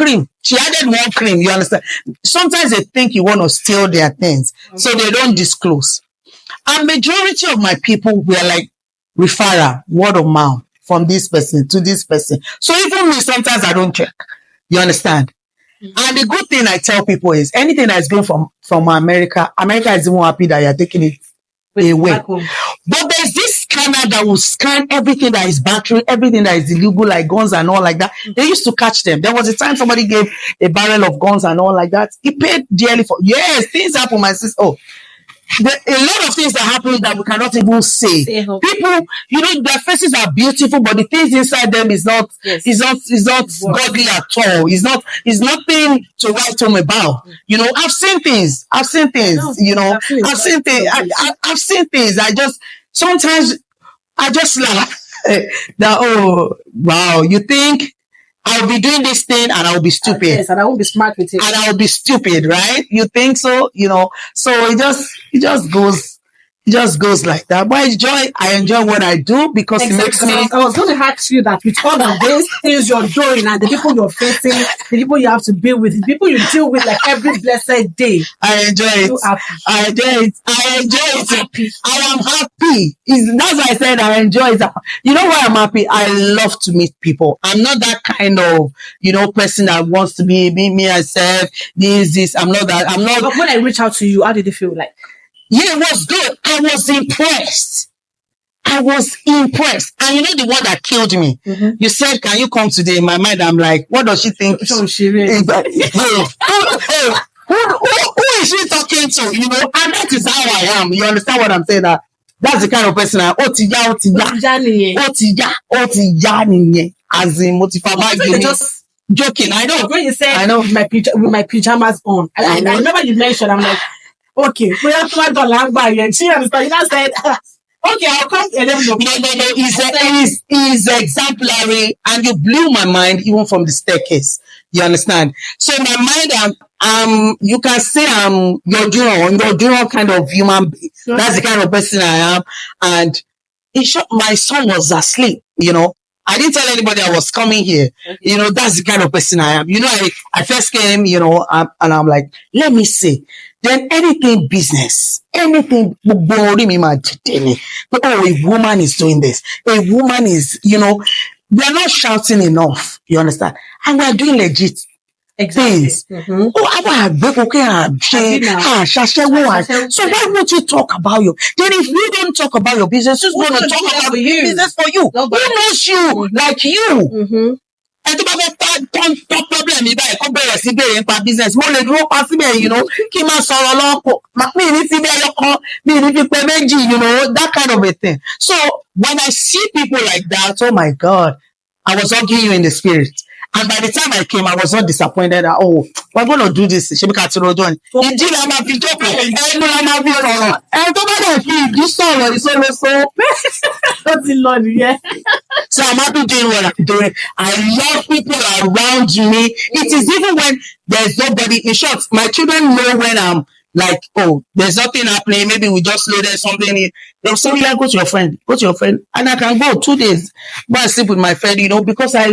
cream. She added one cream, you understand? Sometimes they think you want to steal their things, so they don't disclose. And majority of my people were like referral, word of mouth, from this person to this person. So even me, sometimes I don't check. You understand? And the good thing I tell people is anything that's going from America is even happy that you're taking it away. Back home. But there's this scanner that will scan everything that is battery, everything that is illegal, like guns and all like that. They used to catch them. There was a time somebody gave a barrel of guns and all like that. He paid dearly for. Yes, things happen, my sister. Oh, a lot of things that happen that we cannot even say. People, you know, their faces are beautiful, but the things inside them is not, Yes. is not godly at all. It's nothing to write home about. You know, I've seen things. You know, I've seen things. I've seen things. Sometimes I just laugh that, oh, wow, you think I'll be doing this thing and I'll be stupid. Yes, and I won't be smart with it. And I'll be stupid, right? You think so? You know, so it just goes like that. But I enjoy what I do because it makes me. I was going to ask you that with all of these things you're doing and the people you're facing, the people you have to deal with, the people you deal with like every blessed day. I enjoy it. So happy. I enjoy it. I am happy. That's why I said I enjoy it. You know why I'm happy? I love to meet people. I'm not that kind of, you know, person that wants to be me myself. This. I'm not that. I'm not. But when I reach out to you, how did it feel like? Yeah, it was good. I was impressed. And you know the one that killed me? Mm-hmm. You said, can you come today? In my mind, I'm like, what does she think? So she really. Who is she talking to? You know, and that is how I am. You understand what I'm saying? That's the kind of person I am. As in, Just joking. I know. when you said I know. with my pajamas on, I remember you mentioned, I'm like, okay, we have to go and she understand. You now said, okay, I'll come and let me know. No. He's exemplary, and you blew my mind even from the staircase. You understand? So in my mind, you can say I'm your junior kind of human being. That's the kind of person I am. And my son was asleep, you know. I didn't tell anybody I was coming here. You know, that's the kind of person I am. You know, I first came, you know, and I'm like, let me see. Then anything business, anything, but oh, a woman is doing this. A woman is, you know, they're not shouting enough. You understand? And we're doing legit things. Mm-hmm. So why won't you talk about your? Then if you don't talk about your business, who's going to talk about your business for you? Who knows you like you? Mm-hmm. And tó bá fẹ́ problem yìí báyìí kó bẹ̀rẹ̀ sí bẹ̀rẹ̀ nípa business mo lè dúró pa síbẹ̀, you know, kí n máa sọ̀rọ̀ lọ́pọ̀ mi ní síbẹ̀ ẹyọkan mi ní pípẹ́ méjì, you know, that kind of a thing. So when I see people like that, oh my God, I was hugging you in the spirit. And by the time I came, I was not disappointed that, oh, we're going to do this. Ṣebí ká ti rojọ́ ni. Ìdí la máa fi jókòó, ẹnu la máa fi sọ̀rọ̀. Ẹni tó bá dẹ̀ fi ìdí sọ̀rọ̀ ìṣòro. Ó ti lọ nìyẹn. So I'm happy doing what I'm doing. I love people around me. It is even when there's nobody. In short, my children know when I'm like, oh, there's nothing happening. Maybe we just loaded something in. They'll say, yeah, go to your friend. And I can go 2 days. Go and sleep with my friend, you know, because I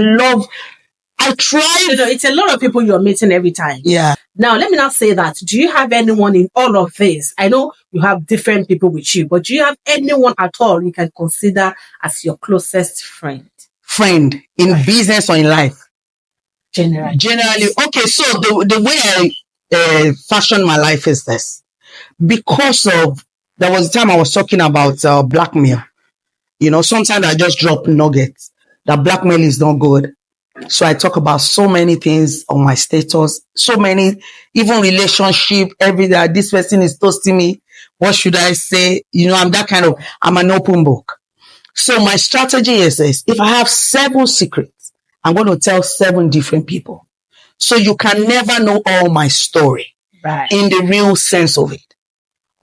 try. You know, it's a lot of people you're meeting every time. Yeah. Now, let me not say that. Do you have anyone in all of this? I know you have different people with you, but do you have anyone at all you can consider as your closest friend? Friend in business or in life? Generally. Okay, so the way I fashion my life is this. Because of, there was a time I was talking about blackmail. Sometimes I just drop nuggets. That blackmail is not good. So I talk about so many things on my status, so many, even relationship, every day. This person is toasting me. What should I say? I'm an open book. So my strategy is this: if I have 7 secrets, I'm going to tell 7 different people. So you can never know all my story in the real sense of it.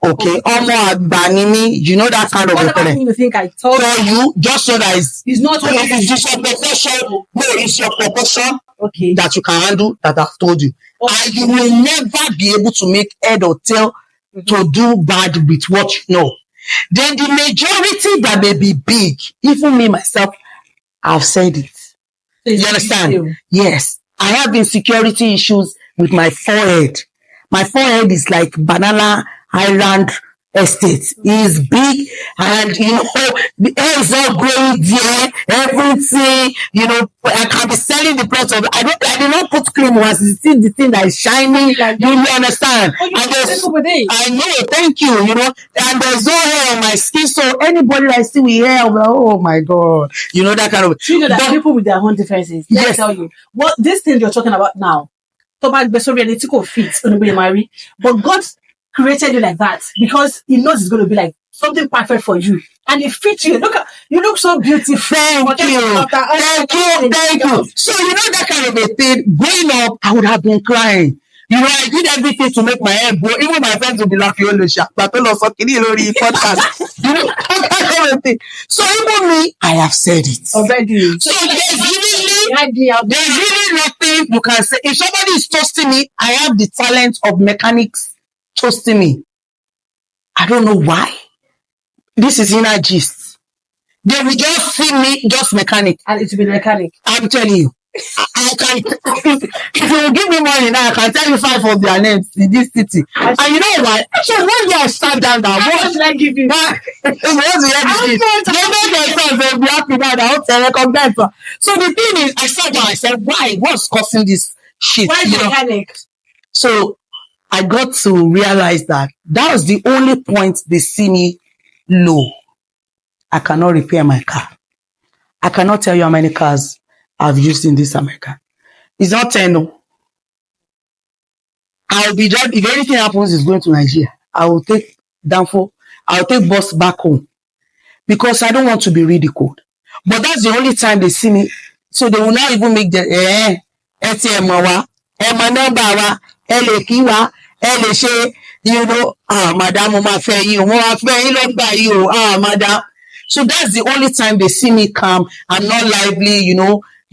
Okay, that kind of What thing. you think I told you just so that it's not what it's just your proportion. No, it's your proportion okay. that you can handle that I've told you. Okay. And you will never be able to make head or tail to do bad with what you know. Then the majority that may be big, even me myself, I've said it. You understand? Yes. I have insecurity issues with my forehead. My forehead is like Banana Island Estate. It's big, and the hair is all growing there, everything, I can be selling the plot of I did not put cream once. It's still the thing that is shining. You understand? I know, thank you, and there's no hair on my skin, so anybody that I see with hair, I'm like, oh my God, that kind of. You know that people with their own differences. Let me tell you, what this thing you're talking about now, but God created you like that because He knows it's going to be like something perfect for you, and it fits you. You look so beautiful. Thank you. So that kind of a thing. Growing up, I would have been crying. I did everything to make my hair grow. Even my friends would be laughing on the show. But podcast. That kind of thing. So even me, I have said it already. So there's really nothing you can say. If somebody is toasting me, I have the talent of mechanics toasting me. I don't know why. This is inner gist. They will just see me just mechanic. And it will be mechanic. I'm telling you. I can, if you will give me money now, I can tell you 5 of their names in this city. And you know what? So one day I sat down there. What should I give you? So the thing is, I sat down, I said, why? What's causing this shit? Why mechanic? So I got to realize that was the only point they see me low. I cannot repair my car. I cannot tell you how many cars I've used in this America. It's not 10, no. I'll be driving. If anything happens, it's going to Nigeria. I will take Danfo. I'll take bus back home because I don't want to be ridiculed. But that's the only time they see me. So they will not even make the madam. So that's the only time they see me calm. I'm not lively,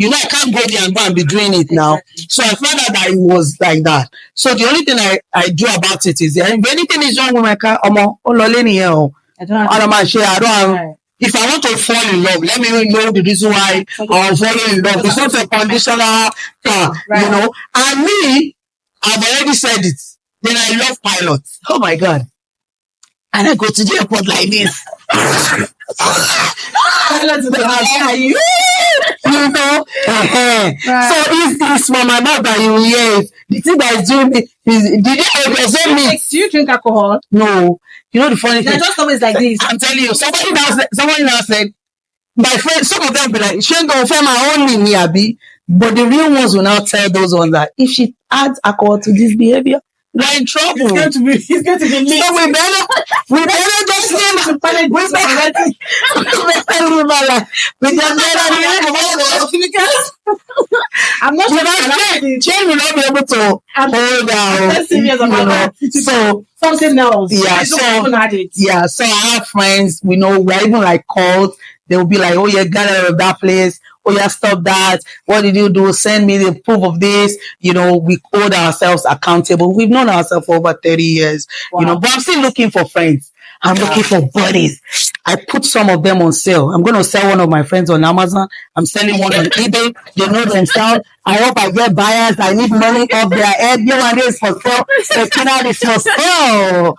I can't go there and go and be doing it now. So I found out that it was like that. So the only thing I do about it is, if anything is wrong with my car, if I want to fall in love, let me know the reason why I'm falling in love. It's not a conditional car, And me, I've already said it. Then I love pilots. Oh my God. And I go to the airport like this. So it's from my mouth that you hear it. The thing that is doing me is, did it represent me? Do you drink alcohol? No. The funny thing. They're just always like this. I'm telling you, someone now said, my friends, some of them be like, she ain't gonna find my own me, Abi. But the real ones will now tell those ones that if she adds alcohol to this behavior, we're in trouble. It's going to be lit. So we better just leave. I'm not sure. Jane will not be able to hold down. Serious about that. So something else. Yeah. So I have friends. We're even like called. They will be like, oh yeah, get out of that place. Oh yeah, stop that. What did you do? Send me the proof of this. We hold ourselves accountable. We've known ourselves for over 30 years. Wow. But I'm still looking for friends. I'm looking for buddies. I put some of them on sale. I'm going to sell one of my friends on Amazon. I'm selling one on eBay. They know themselves. I hope I get buyers. I need money off their head. Is for sale. The is for sale.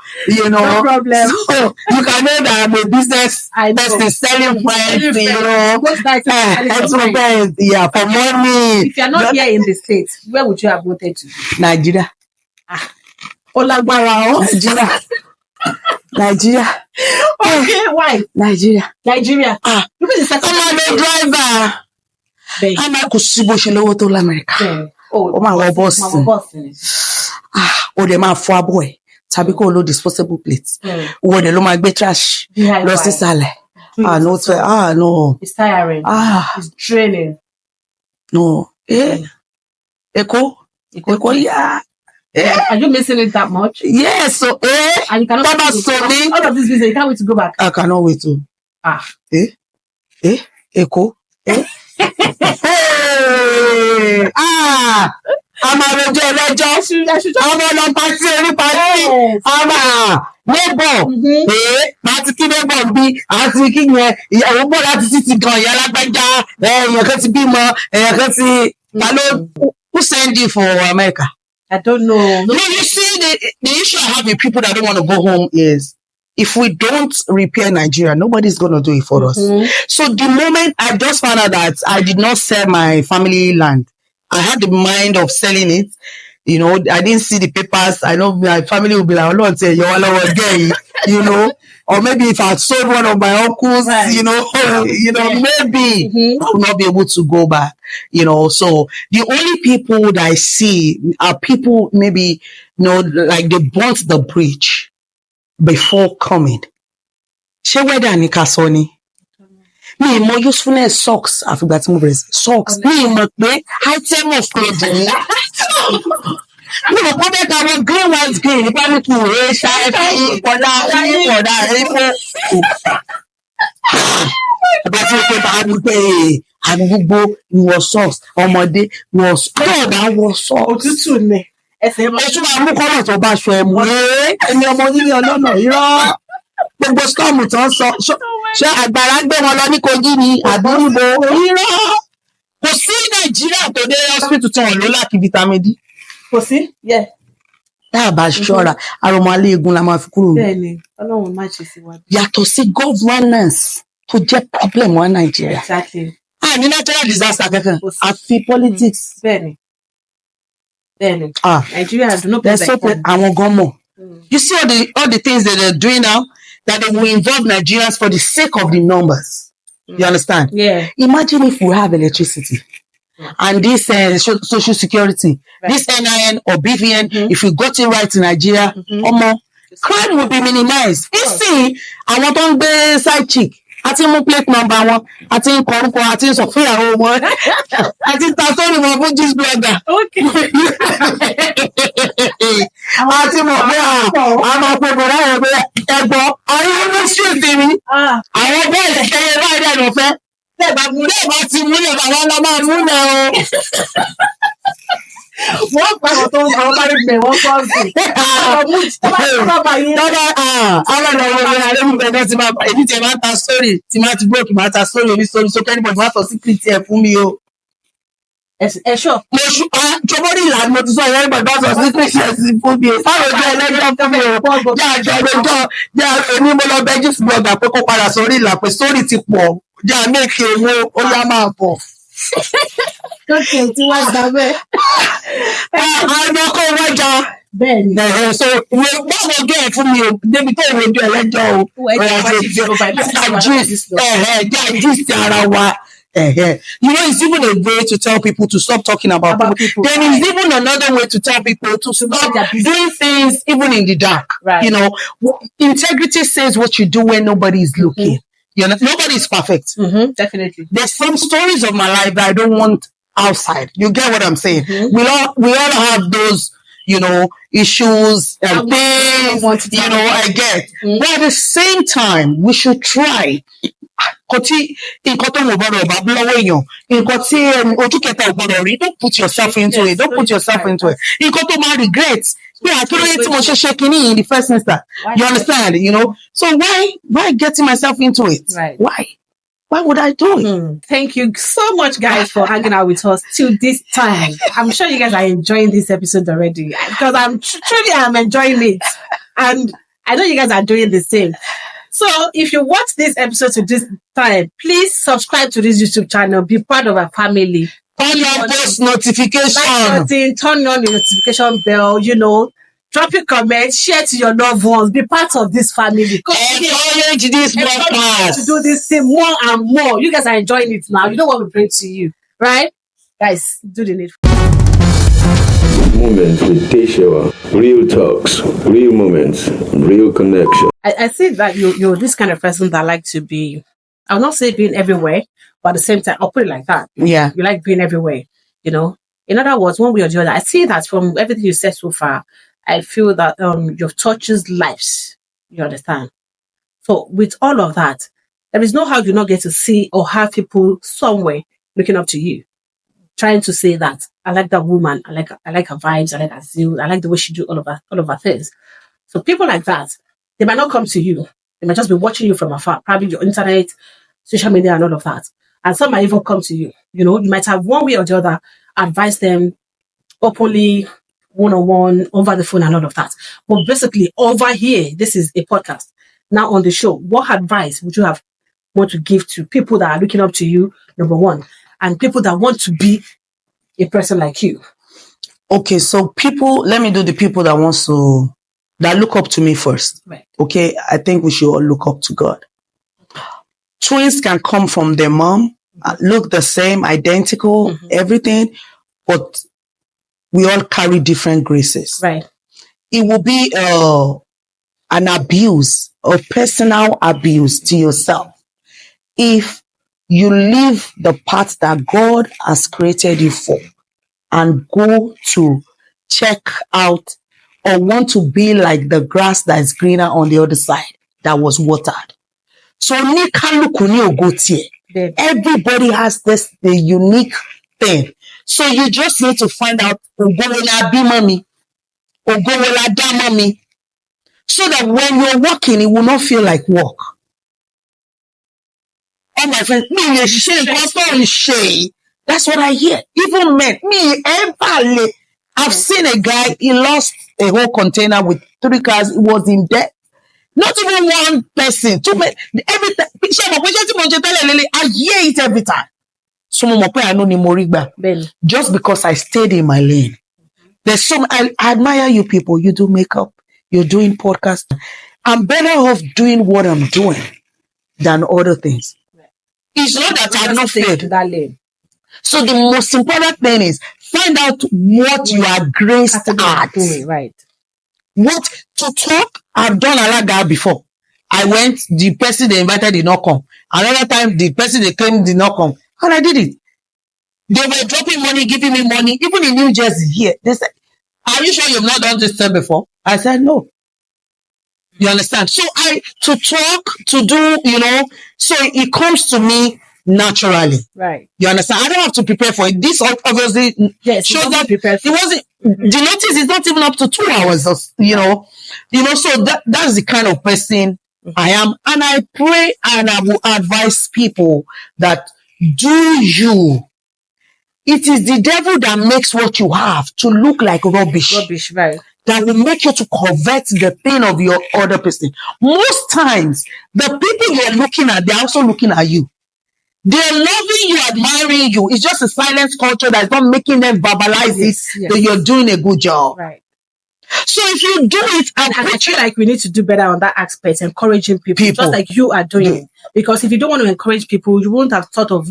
No problem. So you can know that I'm a business person selling friends. Yeah, for money. If you're not here in the States, where would you have wanted to? Nigeria. Nigeria. Okay, why? Nigeria. Nigeria. Look at the second driver. Bẹ́ẹ̀. A máa kò sí bó ṣe lówó tó l'Amẹ́ríkà. Bẹ́ẹ̀. Ó máa wọ bọ́ọ̀sì ni. Ó dẹ̀ máa fọ abọ́ ẹ̀ tàbí kó lo disposable plate. Owó dẹ̀ ló máa gbé trash lọ sísàlẹ̀. No, no. It's tiring. It's draining. No. Èkó, yeah. Are you missing it that much? Yes, so And you cannot Baba wait to go. Soni. All of this business, you can't wait to go back. I cannot wait to. Èkó. Àmà àròjọ ẹlẹ́jọ́. Àwọn ọlọ́pàá sí orí parí. Àmà neighbor. Máa ti kí neighbor bí àti kí yẹn ìyàwó bọ̀ láti títí gan ìyá alágbájá. Èèyàn kan ti bímọ. Èèyàn kan ti. Ta ló who send you for America? I don't know. No, you see, the issue I have with people that don't want to go home is if we don't repair Nigeria, nobody's going to do it for us. So the moment I just found out that I did not sell my family land, I had the mind of selling it. You know, I didn't see the papers. I know my family will be like, oh, Lord, say, you know, or maybe if I sold one of my uncles, you know, maybe I will not be able to go back, you know. So the only people that I see are people maybe, you know, like they burnt the bridge before coming. Ṣé weather ni ká sọ ni? Mi mọ usefulness socks àfìgbà tí mo bẹ̀rẹ̀ sí socks. Mi mọ̀ pé item of clothing ni. Mi ò kọ́ bẹ́ẹ̀ ká wọ green white green nípa ní kí ìwé ṣáà ìkọ̀dá ẹ̀rífọ́. Ìgbà tí ó pé bá a ní pé àdúgbò ìwọ socks ọmọdé wọ bẹ́ẹ̀ bá wọ socks. Òtútù ni. Ẹsẹ̀ máa. Ẹ̀sùn máa mú kọ́nà tó bá aṣọ ẹ̀mú. Ẹni ọmọ nílé ọlọ́nà irọ́. Gbogbo storm tó ń sọ ṣé àgbàrá gbé wọn lọ ní Kogi ni àdúgbò irọ́. Kò sí Nàìjíríà tó dé hospital tí wọ́n lò láti vitamin D. Kò sí? Yeah. Tá a bá ṣọ́ra, àròmọ alẹ́ egun la máa fi kúrò. Bẹ́ẹ̀ni, Ọlọ́run má ṣe sí wa. Yàtọ̀ sí governance tó jẹ́ problem wa Nàìjíríà. Exactly. Ní natural disaster kankan, àfi politics. Bẹ́ẹ̀ni. Nigeria do not There's something àwọn gan mọ̀. You see all the things that they're doing now, that they will involve Nigerians for the sake of the numbers. You understand? Yeah. Imagine if we have electricity and this social security, this NIN or BVN, if we got it right in Nigeria, crime will be minimized. You see, àwọn tó ń gbé side chick, àti mú plate number wọn, àti ń kọ orúkọ, àti ń sọ fún ìyàwó wọn, àti ń ta sórí wọn fún gist blogger. Okay. Àti mọ̀ pé àwọn ọ̀pọ̀ ìbọ̀dá rẹ̀ pé ẹ̀gbọ́n àwọn ọmọ street mi, àwọn bẹ́ẹ̀ kẹyẹ báyìí dẹ̀ lọ fẹ́. Bẹ́ẹ̀ bá ti múlẹ̀ bàbá ńlá máa múlẹ̀ o. Wọ́n pa àwọn tó ń àwọn bá rí pé wọ́n kọ́ sí. Àwọn ọmọ alẹ́mùbẹ̀ẹ́dẹ́ ti máa èyí tí ẹ máa ń ta sórí tí máa ti búròkì máa ta sórí orí sórí sókè níbọ̀dì máa sọ sí kìrìtì ẹ̀ fún mi o. Ẹ ṣọ́. Jọmọ́rí ìlànà mo ti sọ ìyẹn nígbà tó sọ sí kìrìtì ẹ̀ sí fún mi o. Báwo jẹ́ ẹlẹ́jọ́ fún mi o? Jẹ́ àjọ ẹlẹ́jọ́ jẹ́ èmi mo lọ bẹ jíìsì blọgà pé kó padà sórí ìlà pé sórí ti pọ̀ jẹ́ àmẹ́kẹ̀ owó ó yá máa bọ̀. Lókè tí wọ́n gbà bẹ́ẹ̀. Àwọn ọkọ wájà. Bẹ́ẹ̀ni. So báwo gẹ́ ẹ̀ fún mi o débi tó ìwé ojú ẹlẹ́jọ́ o. Gist ara wa. You know, it's even a way to tell people to stop talking about people. Then it's even another way to tell people to stop doing things even in the dark. Right. You know, integrity says what you do when nobody is looking. You know, nobody is perfect. Definitely. There's some stories of my life that I don't want outside. You get what I'm saying? We all have those, you know, issues and things, you know, I get. But at the same time, we should try. Don't put yourself into it. Don't put yourself into it. You got to my regrets. Yeah, I couldn't in the first instance. You understand? You know? So why getting myself into it? Right. Why would I do it? Thank you so much, guys, for hanging out with us till this time. I'm sure you guys are enjoying this episode already because I'm truly enjoying it. And I know you guys are doing the same. So if you watch this episode to this time, please subscribe to this YouTube channel. Be part of our family. Turn on post notification. Turn on the notification bell, you know. drop a comment, share to your loved ones, be part of this family. Encourage this podcast to do this thing more and more. You guys are enjoying it now. You know what we bring to you, right? Guys, do the needful. Moments with Deshewa. Real talks, real moments, real connection. I see that you're this kind of person that like to be, I'll not say being everywhere, but at the same time, I'll put it like that. Yeah. You like being everywhere, you know. In other words, one way or the other, I see that from everything you said so far, I feel that you've touches lives. You understand? So with all of that, there is no how you not get to see or have people somewhere looking up to you, trying to say that I like that woman, I like her vibes, I like her zeal, I like the way she do all of her things. So people like that, they might not come to you. They might just be watching you from afar, probably your internet, social media, and all of that. And some might even come to you. You know, you might have one way or the other advise them openly, one-on-one, over the phone, and all of that. But basically, over here, this is a podcast. Now on the show, what advice would you want to give to people that are looking up to you, number one, and people that want to be a person like you? Okay, so let me do the people that look up to me first. Right. Okay, I think we should all look up to God. Twins can come from their mom, look the same, identical, everything, but we all carry different graces. Right. It will be an abuse, a personal abuse to yourself if you leave the path that God has created you for and go to check out or want to be like the grass that is greener on the other side that was watered. So everybody has the unique thing. So you just need to find out so that when you're walking, it will not feel like work. Oh my friend, that's what I hear. Even men, I've seen a guy, he lost a whole container with 3 cars, he was in debt. Not even one person, 2 men, every time. I hear it every time. Just because I stayed in my lane. There's I admire you people. You do makeup, you're doing podcasts. I'm better off doing what I'm doing than other things. It's not that I'm not failed. So the most important thing is find out what you are graced at. Right. What to talk, I've done a lot that before. I went, the person they invited did not come. Another time, the person they claimed did not come. And I did it. They were dropping money, giving me money, even in New Jersey here. They said, are you sure you've not done this thing before? I said, no. You understand? So to talk, to do, so it comes to me naturally. Right. You understand? I don't have to prepare for it. This obviously shows that it wasn't, the notice is not even up to 2 hours, so that's the kind of person I am. And I pray and I will advise people that do you. It is the devil that makes what you have to look like rubbish. Rubbish, right. That will make you to covet the thing of your other person. Most times, the people you're looking at, they're also looking at you. They're loving you, admiring you. It's just a silent culture that's not making them verbalize that you're doing a good job. Right. So if you do it, and I feel like we need to do better on that aspect, encouraging people, just like you are doing. Because if you don't want to encourage people, you won't have thought of,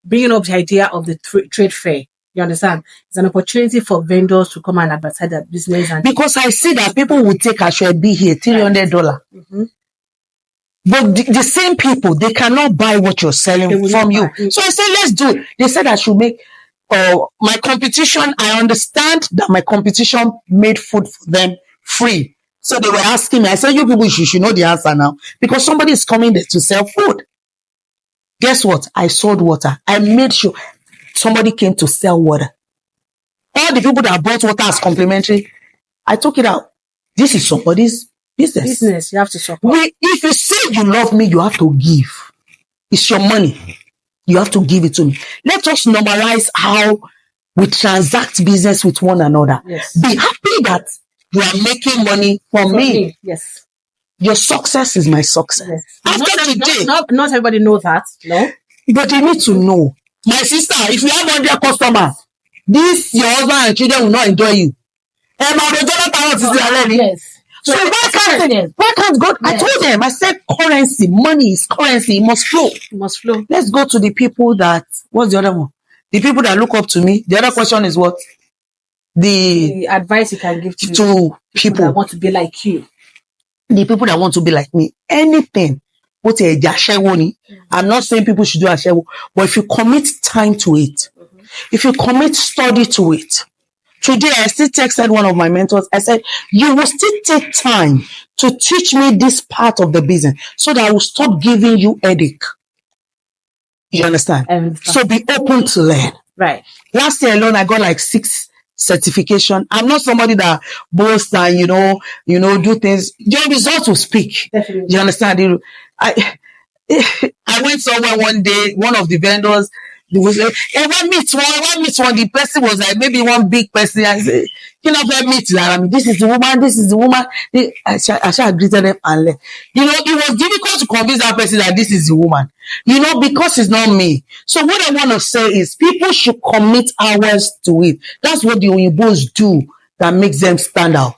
bringing up the idea of the trade fair. You understand? It's an opportunity for vendors to come and advertise their business. Because I see that people will take be here $300. Mm-hmm. But the same people, they cannot buy what you're selling from you. So I said, let's do it. They said I should make my competition. I understand that my competition made food for them free. So they were asking me, I said, you people you should know the answer now. Because somebody is coming there to sell food. Guess what? I sold water. I made sure somebody came to sell water. All the people that bought water as complimentary, I took it out. This is somebody's business. You have to support. If you say you love me, you have to give. It's your money. You have to give it to me. Let us normalize how we transact business with one another. Yes. Be happy that you are making money from me. Yes. Your success is my success. Yes. After today, not everybody knows that, no? But they need to know. My sister, if you have 100 customers, your husband and children will not enjoy you. Yes. So why can't God? I told them, I said currency, money is currency, it must flow. It must flow. Let's go to the people that, what's the other one? The people that look up to me. The other question is what? The advice you can give to people that want to be like you. The people that want to be like me. Anything. I'm not saying people should do ashewo, but if you commit time to it, if you commit study to it. Today, I still texted one of my mentors. I said, you will still take time to teach me this part of the business so that I will stop giving you headache. You understand? So be open to learn. Right. Last year alone, I got like 6 certification. I'm not somebody that boasts and, do things. Your results will speak. Definitely. You understand? I went somewhere one day, one of the vendors, they was like, hey, one meet one. The person was like, maybe one big person. I said, meet that. This is the woman. I shall greeted them and left. It was difficult to convince that person that this is the woman. Because it's not me. So what I want to say is people should commit hours to it. That's what the Oyinbos do that makes them stand out.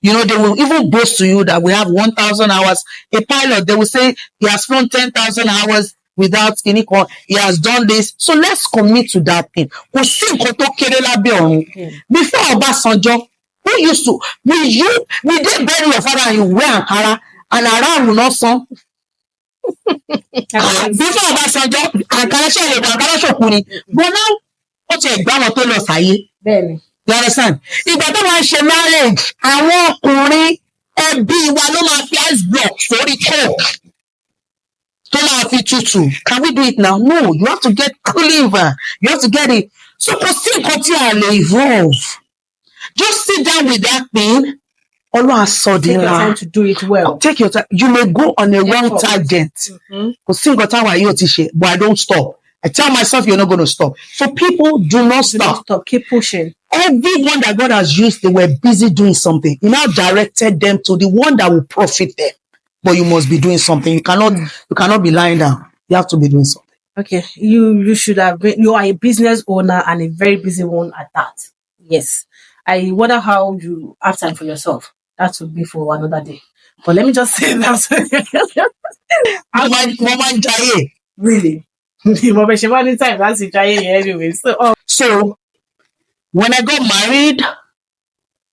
They will even boast to you that we have 1,000 hours. A pilot, they will say he has flown 10,000 hours without any call. He has done this. So let's commit to that thing. Before Obasanjo, we did bury your father and you wear Ankara and Ankara will not song. Before Obasanjo, Ankara shokuni. But now, what's your grandma told us here? You understand? Ìgbà tó máa ṣe marriage, àwọn ọkùnrin ẹbí wa ló máa fi ice block sórí coke tó máa fi tutù. Can we do it now? No, you have to get cleaver. You have to get it. So kò sí nǹkan tí a lè evolve. Just sit down with that thing. Ọlọ́run àsọdínlá. Take your time to do it well. Take your time. You may go on a wrong tangent. Kò sí nǹkan táwa yóò ti ṣe, but I don't stop. I tell myself you're not going to stop. So people do not stop. Keep pushing. Everyone that God has used, they were busy doing something. He now directed them to the one that will profit them. But you must be doing something. You cannot be lying down. You have to be doing something. Okay. You should have been, you are a business owner and a very busy one at that. Yes. I wonder how you have time for yourself. That would be for another day. But let me just say that. Really? Anyway. So when I got married,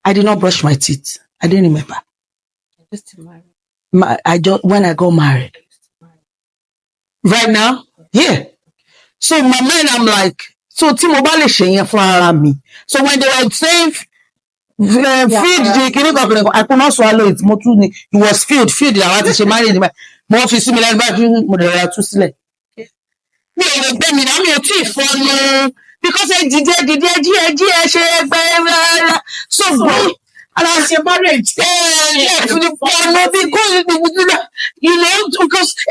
I did not brush my teeth. I didn't remember. When I got married. Right now? Yeah. So my mind, I'm like, so Timobale Shenya for me. So when they were saying feed the I could not swallow it. It was filled. I was to marry him. More similar to because I did so and I say marriage. Because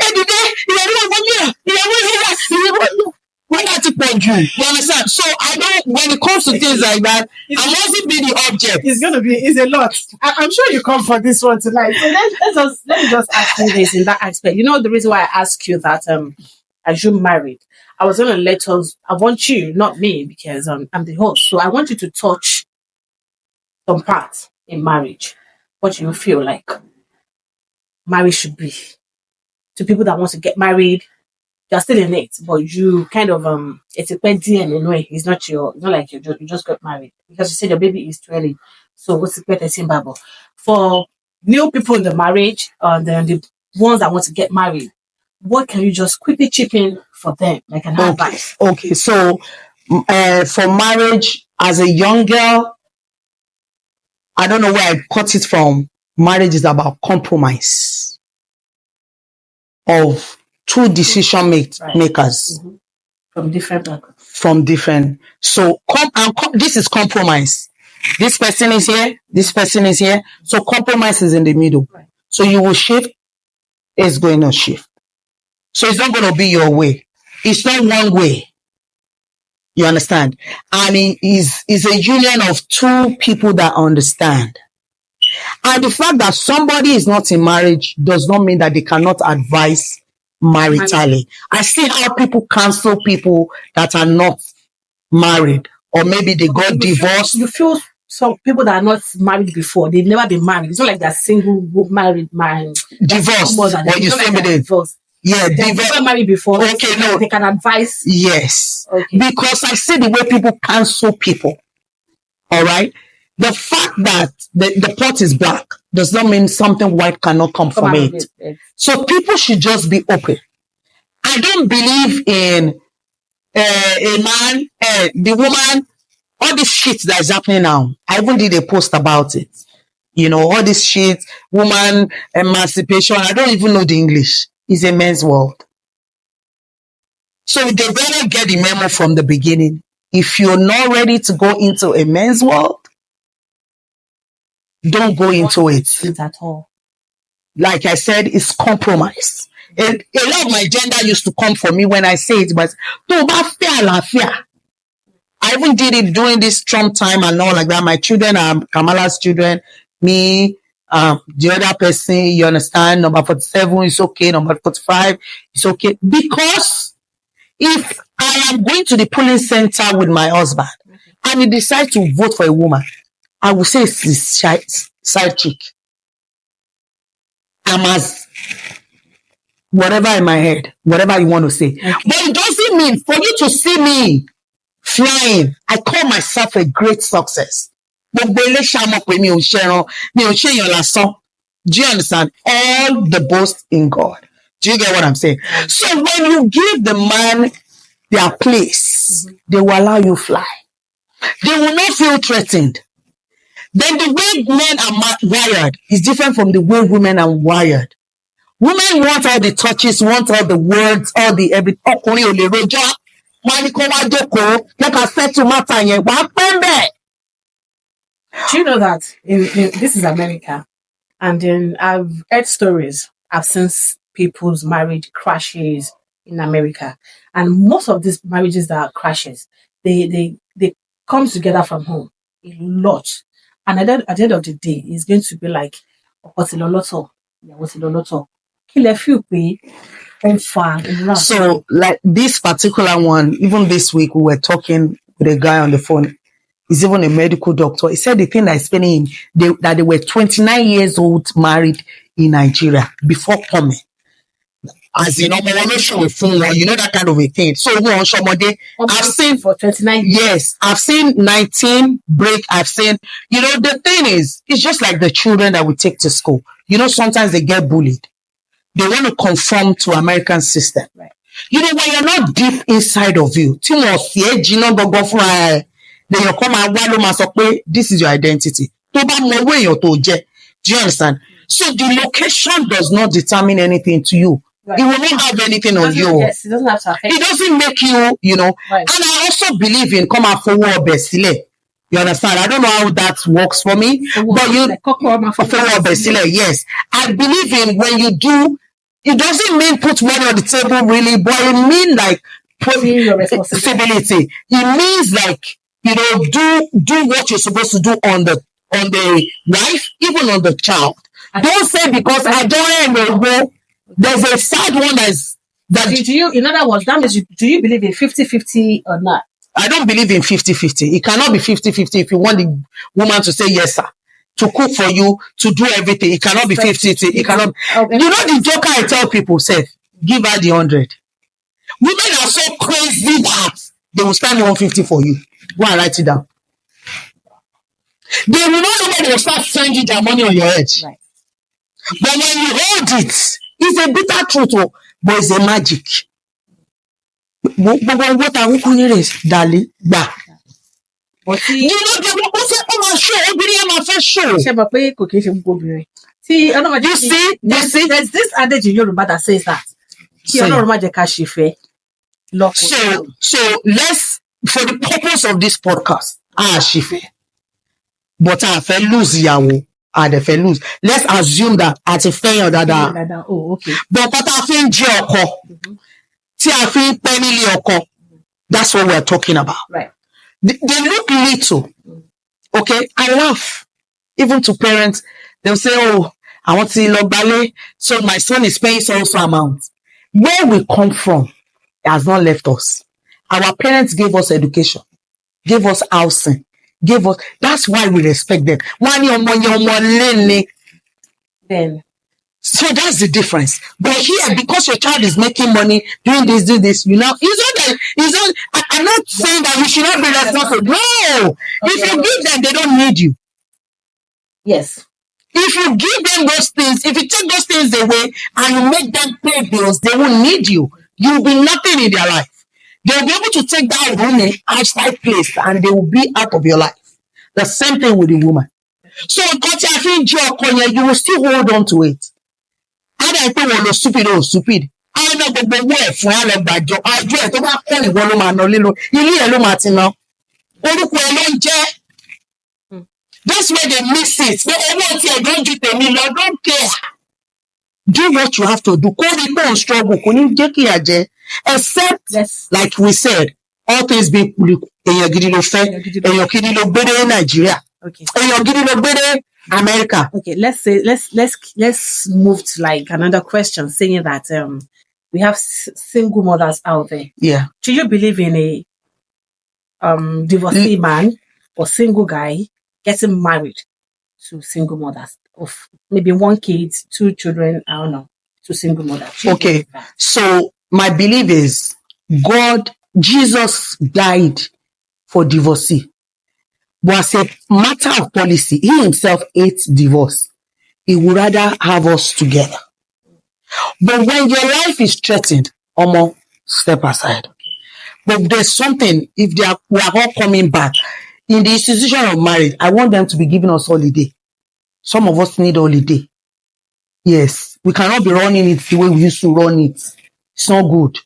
every day you understand? So I don't, when it comes to things like that, I mustn't be the object. It's a lot. I'm sure you come for this one tonight. So let me just ask you this in that aspect. The reason why I ask you that as you married, I was going to I want you, not me, because I'm the host. So I want you to touch some parts in marriage. What you feel like marriage should be. To people that want to get married, you're still in it, but you kind of, it's a petty and anyway, it's not like you just got married. Because you said your baby is 20. So what's the petty symbol? For new people in the marriage, and then the ones that want to get married, what can you just quickly chip in for them, like an advice? Okay, so for marriage, as a young girl, I don't know where I got it from. Marriage is about compromise of two decision makers. Mm-hmm. From different backgrounds. So this is compromise. This person is here, this person is here. So compromise is in the middle. Right. So you will shift, it's going to shift. So it's not going to be your way. It's not one way. You understand? And it is a union of two people that understand. And the fact that somebody is not in marriage does not mean that they cannot advise maritally. I see how people cancel people that are not married, or maybe they got divorced. You feel some people that are not married before, they've never been married. It's not like they're single, married, Divorced. Or you say divorced. Yeah, They've never married before. Okay, no. They can advise. Yes. Okay. Because I see the way people cancel people. All right. The fact that the pot is black does not mean something white cannot come from it. So people should just be open. I don't believe in a man, the woman, all this shit that is happening now. I even did a post about it. You know, all this shit, woman emancipation. I don't even know the English. It's a men's world. So they better get the memo from the beginning. If you're not ready to go into a men's world, don't go into it at all. Like I said, it's compromise. A lot of my gender used to come for me when I say it, but I even did it during this Trump time and all like that. My children are Kamala's children, me, the other person, you understand, number 47 is okay, number 45 is okay. Because if I am going to the polling center with my husband and he decides to vote for a woman, I will say it's his side chick. I'm as whatever in my head, whatever you want to say. Okay. But it doesn't mean for you to see me flying, I call myself a great success. Do you understand? All the boast in God. Do you get what I'm saying? So when you give the man their place, they will allow you fly. They will not feel threatened. Then the way men are wired is different from the way women are wired. Women want all the touches, want all the words, all the everything. Do you know that this is America, and then I've heard stories. I've seen people's marriage crashes in America, and most of these marriages that are crashes, they come together from home a lot. And at the end of the day, it's going to be like, so, like this particular one, even this week, we were talking with a guy on the phone. He's even a medical doctor. He said the thing that is spending that they were 29 years old married in Nigeria before coming. As you know, you know that kind of a thing. So I've seen for 29 years. Yes, I've seen 19 break. I've seen, you know, the thing is, it's just like the children that we take to school. You know, sometimes they get bullied. They want to conform to American system. Right. You know, when you're not deep inside of you, then you come and this is your identity. Do you understand? So the location does not determine anything to you. Right. It will not have anything on you. Yes, it doesn't have to affect. It doesn't make you, you know. Right. And I also believe in come and forward besile. You understand? I don't know how that works for me, but you forward yes. I believe in when you do. It doesn't mean put money on the table really, but it means like put your responsibility. It means like, you know, do what you're supposed to do on the wife, even on the child. Don't say because I don't know. There's a sad one that do you, in other words, that means do you believe in 50-50 or not? I don't believe in 50-50. It cannot be 50-50 if you want the woman to say yes, sir. To cook for you, to do everything. It cannot be 50-50. It cannot. Okay. You know the joker I tell people, say, give her the 100. Women are so crazy that they will stand 150 for you. Go and write it down. They will not know when they will start spending their money on your head. Right. But when you hold it, it's a bitter truth, but it's a magic. What are we calling this? Dali, yeah. But see, you know, they will say, "Oh my show, everybody my first show." See, there's this adage in Yoruba that says that. So let's, for the purpose of this podcast, but I feel lose yawo. Lose. Let's assume that at a fair that. Oh, okay. But I think that's what we're talking about. Right. They look little. Okay. I laugh. Even to parents, they'll say, "Oh, I want to log ballet, so my son is paying some amount." Where we come from has not left us. Our parents gave us education, gave us housing, gave us. That's why we respect them. Then So that's the difference. But here, because your child is making money, doing this, you know, I'm not saying that you should not be responsible. No! If you give them, they don't need you. yes. If you give them those things, if you take those things away and you make them pay bills, they won't need you. You'll be nothing in their life. They'll be able to take that woman outside place and they will be out of your life. The same thing with the woman. So, you will still hold on to it. I don't think we're stupid or stupid. I know the way for all by job. I do it about any one man or little. That's why they miss it. But I don't do them, I don't care. Do what you have to do. Don't struggle. Except, Yes. like we said, all things being Nigeria. Okay. America. Okay, let's move to like another question saying that we have single mothers out there. Yeah. Do you believe in a divorcee man or single guy getting married to single mothers of maybe one kid, two children, I don't know, to single mothers? Do you Okay. believe that? So my belief is Jesus died for divorcee. But as a matter of policy, he himself hates divorce. He would rather have us together. But when your life is threatened, step aside. But there's something, if we are all coming back, in the institution of marriage, I want them to be giving us holiday. Some of us need holiday. Yes, we cannot be running it the way we used to run it. It's not good.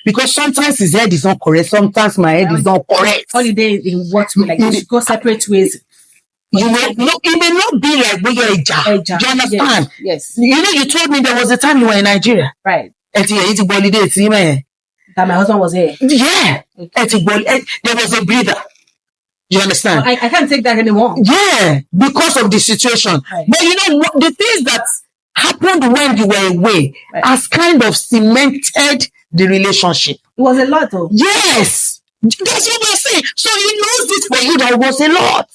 Because sometimes his head is not correct, sometimes my head is not correct. Holiday in what way? Like, you should go separate ways. You know, no, it may not be like we are a jar. Do you understand? Yes. You know, you told me there was a time you were in Nigeria. Right. Holiday, That my husband was here. yeah. There was a breather. You understand? I can't take that anymore. Yeah, because of the situation. Right. But you know what? The things that happened when you were away Right. has kind of cemented the relationship. It was a lot of. Yes, that's what we're saying. So he knows this for you that it was a lot.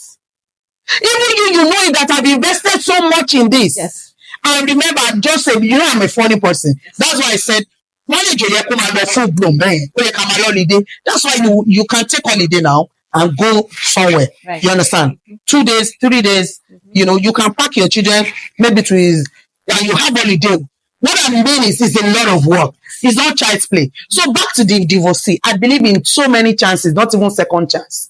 Even you know that I've invested so much in this. Yes. I remember I just said, you know, I'm a funny person. That's why I said, full blown, man. That's why you can take holiday now and go somewhere. Right. You understand? 2 days, 3 days, you know, you can pack your children maybe to his, and you have holiday. What I mean is it's a lot of work. It's not child's play. So back to the divorcee. I believe in so many chances, not even second chance.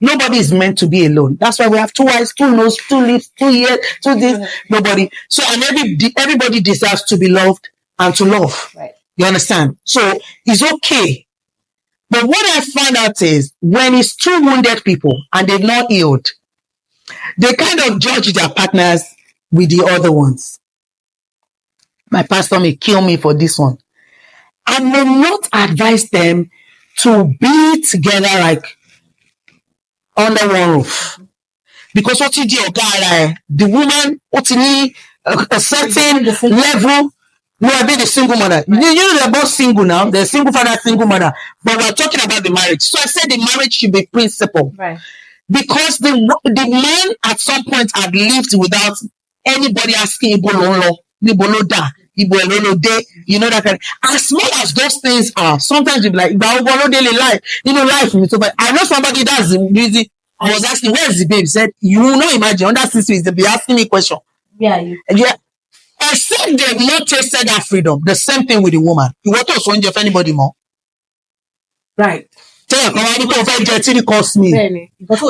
Nobody is meant to be alone. That's why we have 2 eyes, 2 nose, 2 lips, 2 ears, 2 this. Nobody. So, and everybody deserves to be loved and to love. Right. You understand? So it's okay. But what I find out is when it's 2 wounded people and they've not healed, they kind of judge their partners with the other ones. My pastor may kill me for this one. I may not advise them to be together like under one roof. Because what you do, the woman, what you need, a certain level, no, I be the single mother. You know, they're both single now. They're single father, single mother. But we're talking about the marriage. So I said the marriage should be principle. Right. Because the man at some point had lived without anybody asking Ibololo, Iboloda, Ibololo, you know that kind of, as small as those things are, sometimes you'll be like, Ibololo daily life, you know, life. So, but I know somebody that's busy. I was asking, where's the babe? He said, you will not imagine, under 6 weeks, they'll be asking me a question. Yeah. Yeah. Except they've not tasted that freedom. The same thing with the woman. You want to send if anybody more? Right. Tell you, cost me. Because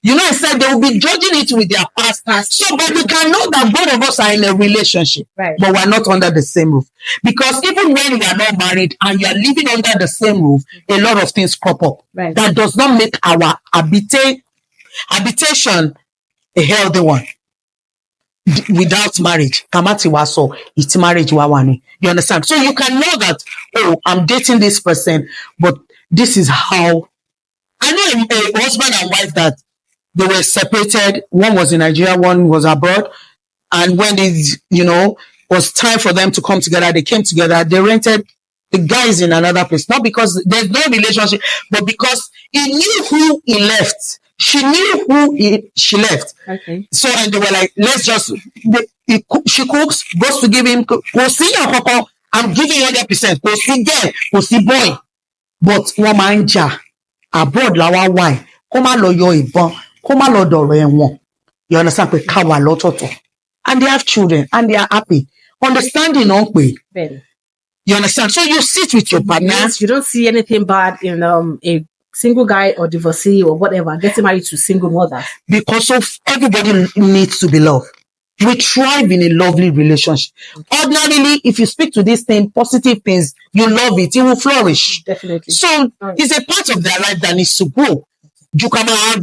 You know, I said they will be judging it with their past. So, but we can know that both of us are in a relationship, Right. but we're not under the same roof. Because even when we are not married and you are living under the same roof, a lot of things crop up. Right. That does not make our habitation a healthy one. Without marriage, Kamati waso, it's marriage wawani. You understand? So you can know that, oh, I'm dating this person, but this is how. I know a husband and wife that they were separated. One was in Nigeria, one was abroad. And when it, you know, was time for them to come together, they came together. They rented The guy is in another place. Not because there's no relationship, but because he knew who he left. She knew who she left. Okay. So, and they were like, let's just, she cooks, goes to give him, go see your papa, I'm giving you 100%. Go see girl, go see boy. But woman ja, abroad lawa why? Koma lo yo ibon, koma lo doro enwon. You understand? Pe kawa lototo. And they have children, and they are happy. Understanding, uncle. You understand? So you sit with your partner. Yes, you don't see anything bad in a single guy or divorcee or whatever getting married to single mother. Because of everybody needs to be loved. We thrive in a lovely relationship. Ordinarily, if you speak to this thing, positive things, you love it, it will flourish. Definitely. So it's a part of their life that needs to grow. You come out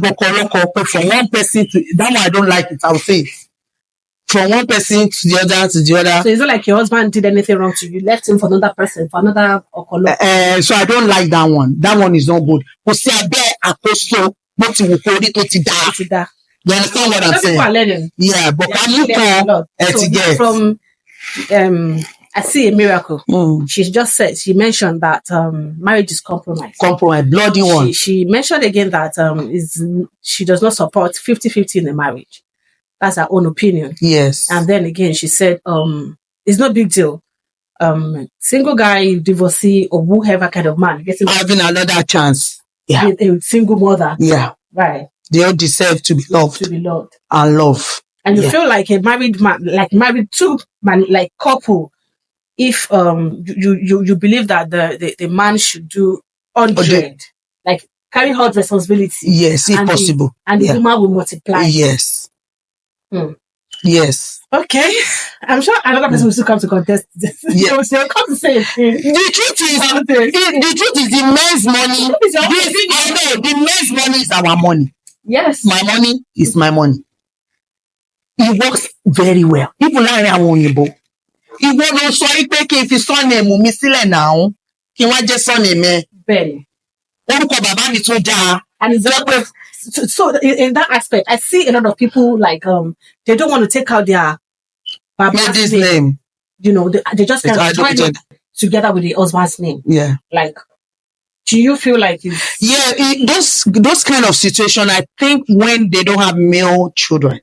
from one person to that one, I don't like it, I'll say it. From one person to the other to the other. So it's not like your husband did anything wrong to you. You left him for another person, for another okolo. So I don't like that one. That one is not good. But see, I bet apostle, what you will call it, what you die. You understand what I'm saying? People are learning. Yeah, but Yeah, can you so get from I See a Miracle. She just said, she mentioned that marriage is compromise. Compromise, bloody one. She mentioned again that she does not support 50-50 in the marriage. That's her own opinion. Yes. And then again, she said, it's no big deal. Single guy, divorcee, or whoever kind of man getting having another chance. Yeah. A single mother. Yeah. Right. They all deserve to be loved. To be loved. And love. And you feel like a married man, like married two man, like couple, if you believe that the man should do 100, like carry out responsibility. Yes, if possible. And the woman will multiply. Yes. Yes. Okay. I'm sure another person will still come to contest this. Yes. They'll come to say it. The truth is the men's money. The men's money is our money. Yes. My money is my money. It works very well. People like I want you, but it won't so I take if it's son name mi sílẹ̀ now. Kí wá jẹ́ son name. Ben. Orúkọ bàbá mi tó dáa. And it's just, so in that aspect, I see a lot of people like they don't want to take out their baby's name. You know, they just kind of join it together with the husband's name. Yeah. Like, do you feel like it's... Yeah, those kind of situation, I think when they don't have male children,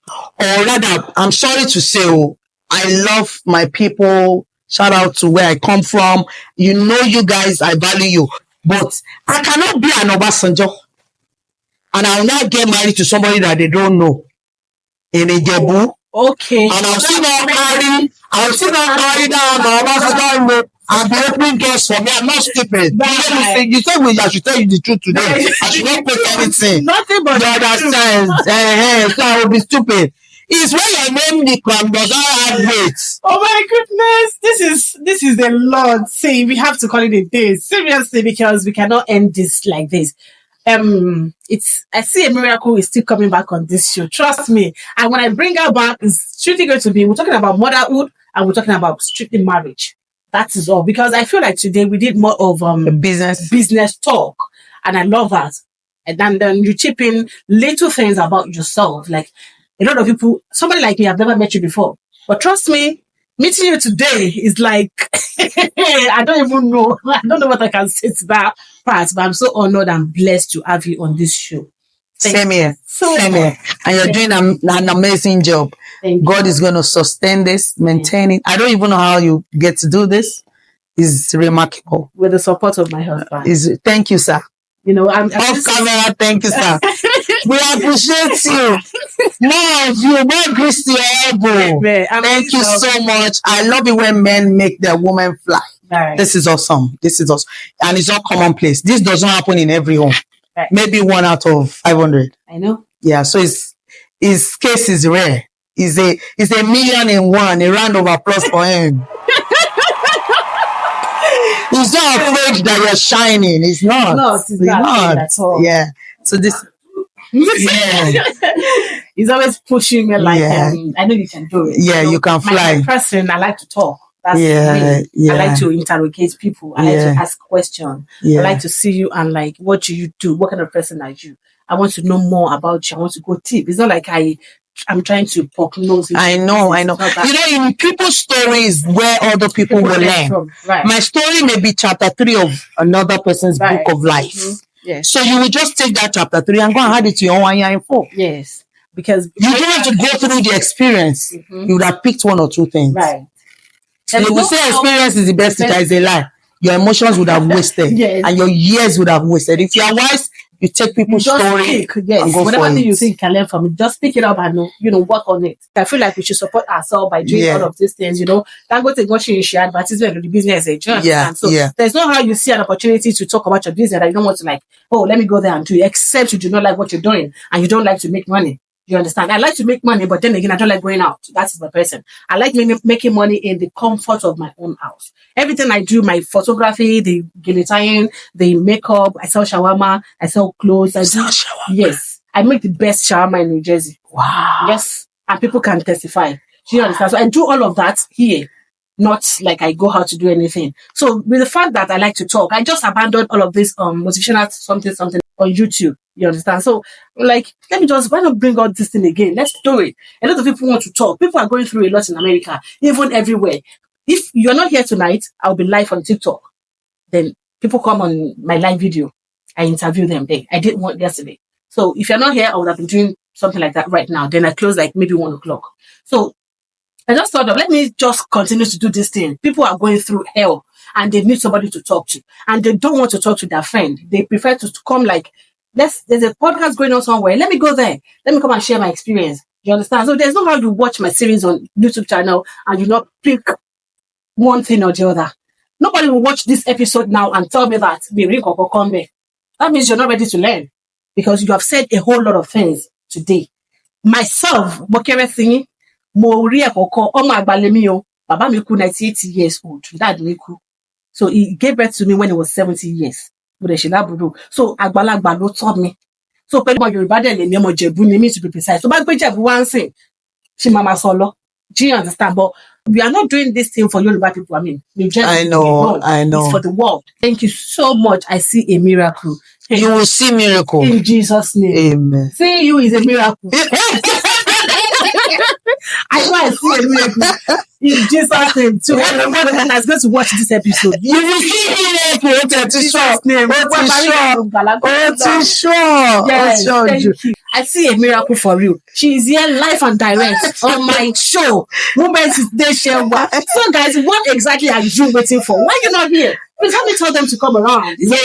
or rather, I'm sorry to say, I love my people. Shout out to where I come from. You know, you guys, I value you. But I cannot be an Obasanjo. And I'll not get married to somebody that they don't know. In Ijebu. Okay. And I'll still not marry down Obasanjo. I'll be opening doors for me. I'm not stupid. You said I should tell you the truth today. I should not put anything. Nothing but you understand. So I will be stupid. It's when your name Nikram does not have weight. Oh my goodness. This is a lot. See, we have to call it a day. Seriously, because we cannot end this like this. I See a Miracle is still coming back on this show. Trust me. And when I bring her back, it's strictly going to be, we're talking about motherhood and we're talking about strictly marriage. That is all. Because I feel like today we did more of business talk. And I love that. And then you chip in little things about yourself. Like a lot of people, somebody like me, I've never met you before. But trust me, meeting you today is like, I don't even know. I don't know what I can say to that part. But I'm so honored and blessed to have you on this show. Same here. Same here. And you're doing an amazing job. God is going to sustain this, maintain it. I don't even know how you get to do this. It's remarkable. With the support of my husband. Thank you, sir. You know, I'm off camera. Thank you, sir. We appreciate you. More of you, more grace to your elbow. Thank you so much. I love it when men make their woman fly. Right. This is awesome. This is awesome. And it's not commonplace. This does not happen in every home. Right. Maybe 1 out of 500. I know. Yeah, so his case is rare. It's a million in one. A round of applause for him. He's not afraid that you're shining. He's not. He's not at all. Yeah. So this. Yeah. He's always pushing me like, I know you can do it. Yeah, you can fly. My person, I like to talk. That's me. Yeah. I like to interrogate people. I like to ask questions. Yeah. I like to see you and like, what do you do? What kind of person are you? I want to know more about you. I want to go deep. It's not like I I'm trying to poke nose. I know. It's not that. You know, in people's stories where other people will learn. From. Right. My story may be chapter 3 of another person's book of life. Yes. So you will just take that chapter 3 and go and add it to your own 1 year in 4. Yes. Because you don't have to go through the experience. You would have picked 1 or 2 things. Right. They will say experience is the best teacher. Is a lie. Your emotions would have wasted. Yes. And your years would have wasted. If you are wise, you take people's story and go whatever for thing it. you think you can learn from it, just pick it up and work on it. I feel like we should support ourselves by doing all of these things. Dangote watching share advertisement of the business agent. There's no how you see an opportunity to talk about your business that you don't want to let me go there and do it, except you do not like what you're doing and you don't like to make money. You understand? I like to make money, but then again, I don't like going out. That's my person. I like making money in the comfort of my own house. Everything I do, my photography, the guillotine, the makeup, I sell shawarma, I sell clothes. Yes. I make the best shawarma in New Jersey. Wow. Yes. And people can testify. Do you understand? So I do all of that here. Not like I go out to do anything. So with the fact that I like to talk, I just abandoned all of this motivational something on YouTube. You understand? So why not bring out this thing again? Let's do it. A lot of people want to talk. People are going through a lot in America, even everywhere. If you're not here tonight, I'll be live on TikTok. Then people come on my live video. I interview them there. I did one yesterday. So if you're not here, I would have been doing something like that right now. Then I close maybe 1 o'clock. So I just thought let me just continue to do this thing. People are going through hell and they need somebody to talk to. And they don't want to talk to their friend. They prefer to come there's a podcast going on somewhere. Let me go there. Let me come and share my experience. You understand? So there's no how you watch my series on YouTube channel and you not pick one thing or the other. Nobody will watch this episode now and tell me that that means you're not ready to learn because you have said a whole lot of things today. Myself, Mokere Singh, Moria Koko, Oma Agbalemi, Baba Miku 98 years old. Dad Miku. So he gave birth to me when he was 70 years. So Agbalagba taught me. So Yoruba de le mi omo Jebu ni me to be precise. So ba pe Jebu wan sin, she mama solo. Do you understand? But we are not doing this thing for Yoruba people. I mean, I know. It's for the world. Thank you so much. I see a miracle. You will see miracle. In Jesus' name. Amen. Seeing you is a miracle. I know I see a miracle. In Jesus' name. So everyone that's going to watch this episode, you will see miracle. Jesus' name. Yes, thank you. I see a miracle for you. She is here live and direct on my show. Moments is Deshewa. So guys, what exactly are you waiting for? Why are you not here? Please help me tell them to come around. No.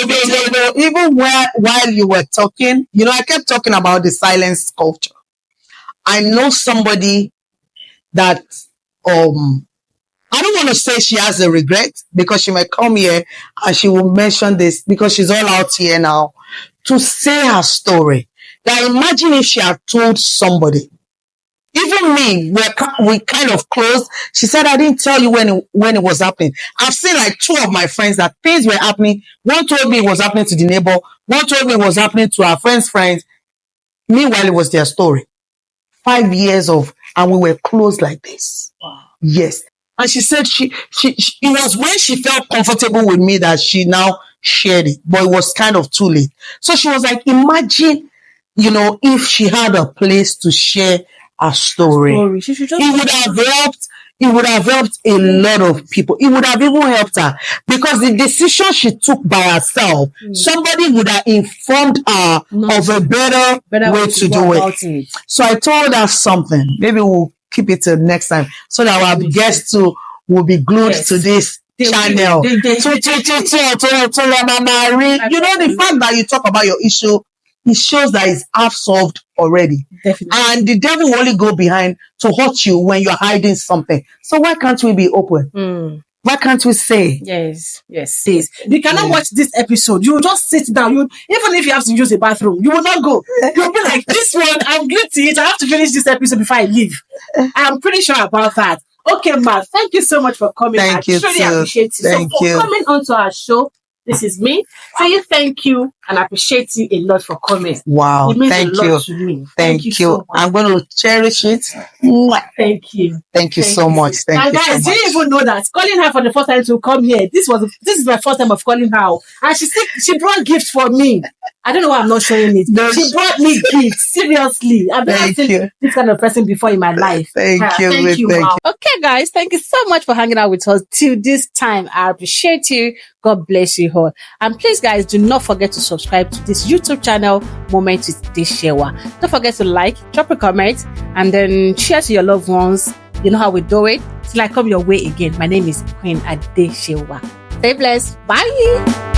Even while you were talking, I kept talking about the silence culture. I know somebody that I don't want to say she has a regret because she might come here and she will mention this because she's all out here now to say her story. Now imagine if she had told somebody. Even me, we kind of close. She said, I didn't tell you when it was happening. I've seen 2 of my friends that things were happening. One told me it was happening to the neighbor. One told me it was happening to our friend's friends. Meanwhile, it was their story. 5 years and we were close like this. Wow. Yes. And she said it was when she felt comfortable with me that she now shared it, but it was kind of too late. So she was like, imagine, if she had a place to share her story. She should just it would have helped a lot of people. It would have even helped her because the decision she took by herself, somebody would have informed her of a better way to do it. So I told her something. Maybe we'll keep it till next time so that our guests too will be glued to this channel. The fact that you talk about your issue, it shows that it's half solved already. Definitely. And the devil will only go behind to hurt you when you're hiding something. So why can't we be open? Why can't we say? Yes. You cannot watch this episode. You will just sit down. Even if you have to use a bathroom, you will not go. You'll be like, this one, I'm glued to it. I have to finish this episode before I leave. I'm pretty sure about that. Okay, Ma, thank you so much for coming. Thank you. I truly appreciate you. For coming onto our show. This is me. Say thank you and appreciate you a lot for coming. Wow. It means thank a lot you. to me. Thank you. So much. I'm going to cherish it. Thank you. Thank you so much. Thank you. Guys, didn't even know that calling her for the first time to come here. This is my first time of calling her, and she brought gifts for me. I don't know why I'm not showing it. No, She brought me gifts. Seriously. I've never Thank seen you. this kind of person before in my life. Thank you. Thank you. Thank Wow. Okay, guys. Thank you so much for hanging out with us till this time. I appreciate you. God bless you all. And please, guys, do not forget to subscribe to this YouTube channel, Moment with Deshewa. Don't forget to like, drop a comment, and then share to your loved ones. You know how we do it. Till I come your way again. My name is Queen Adeshewa. Stay blessed. Bye.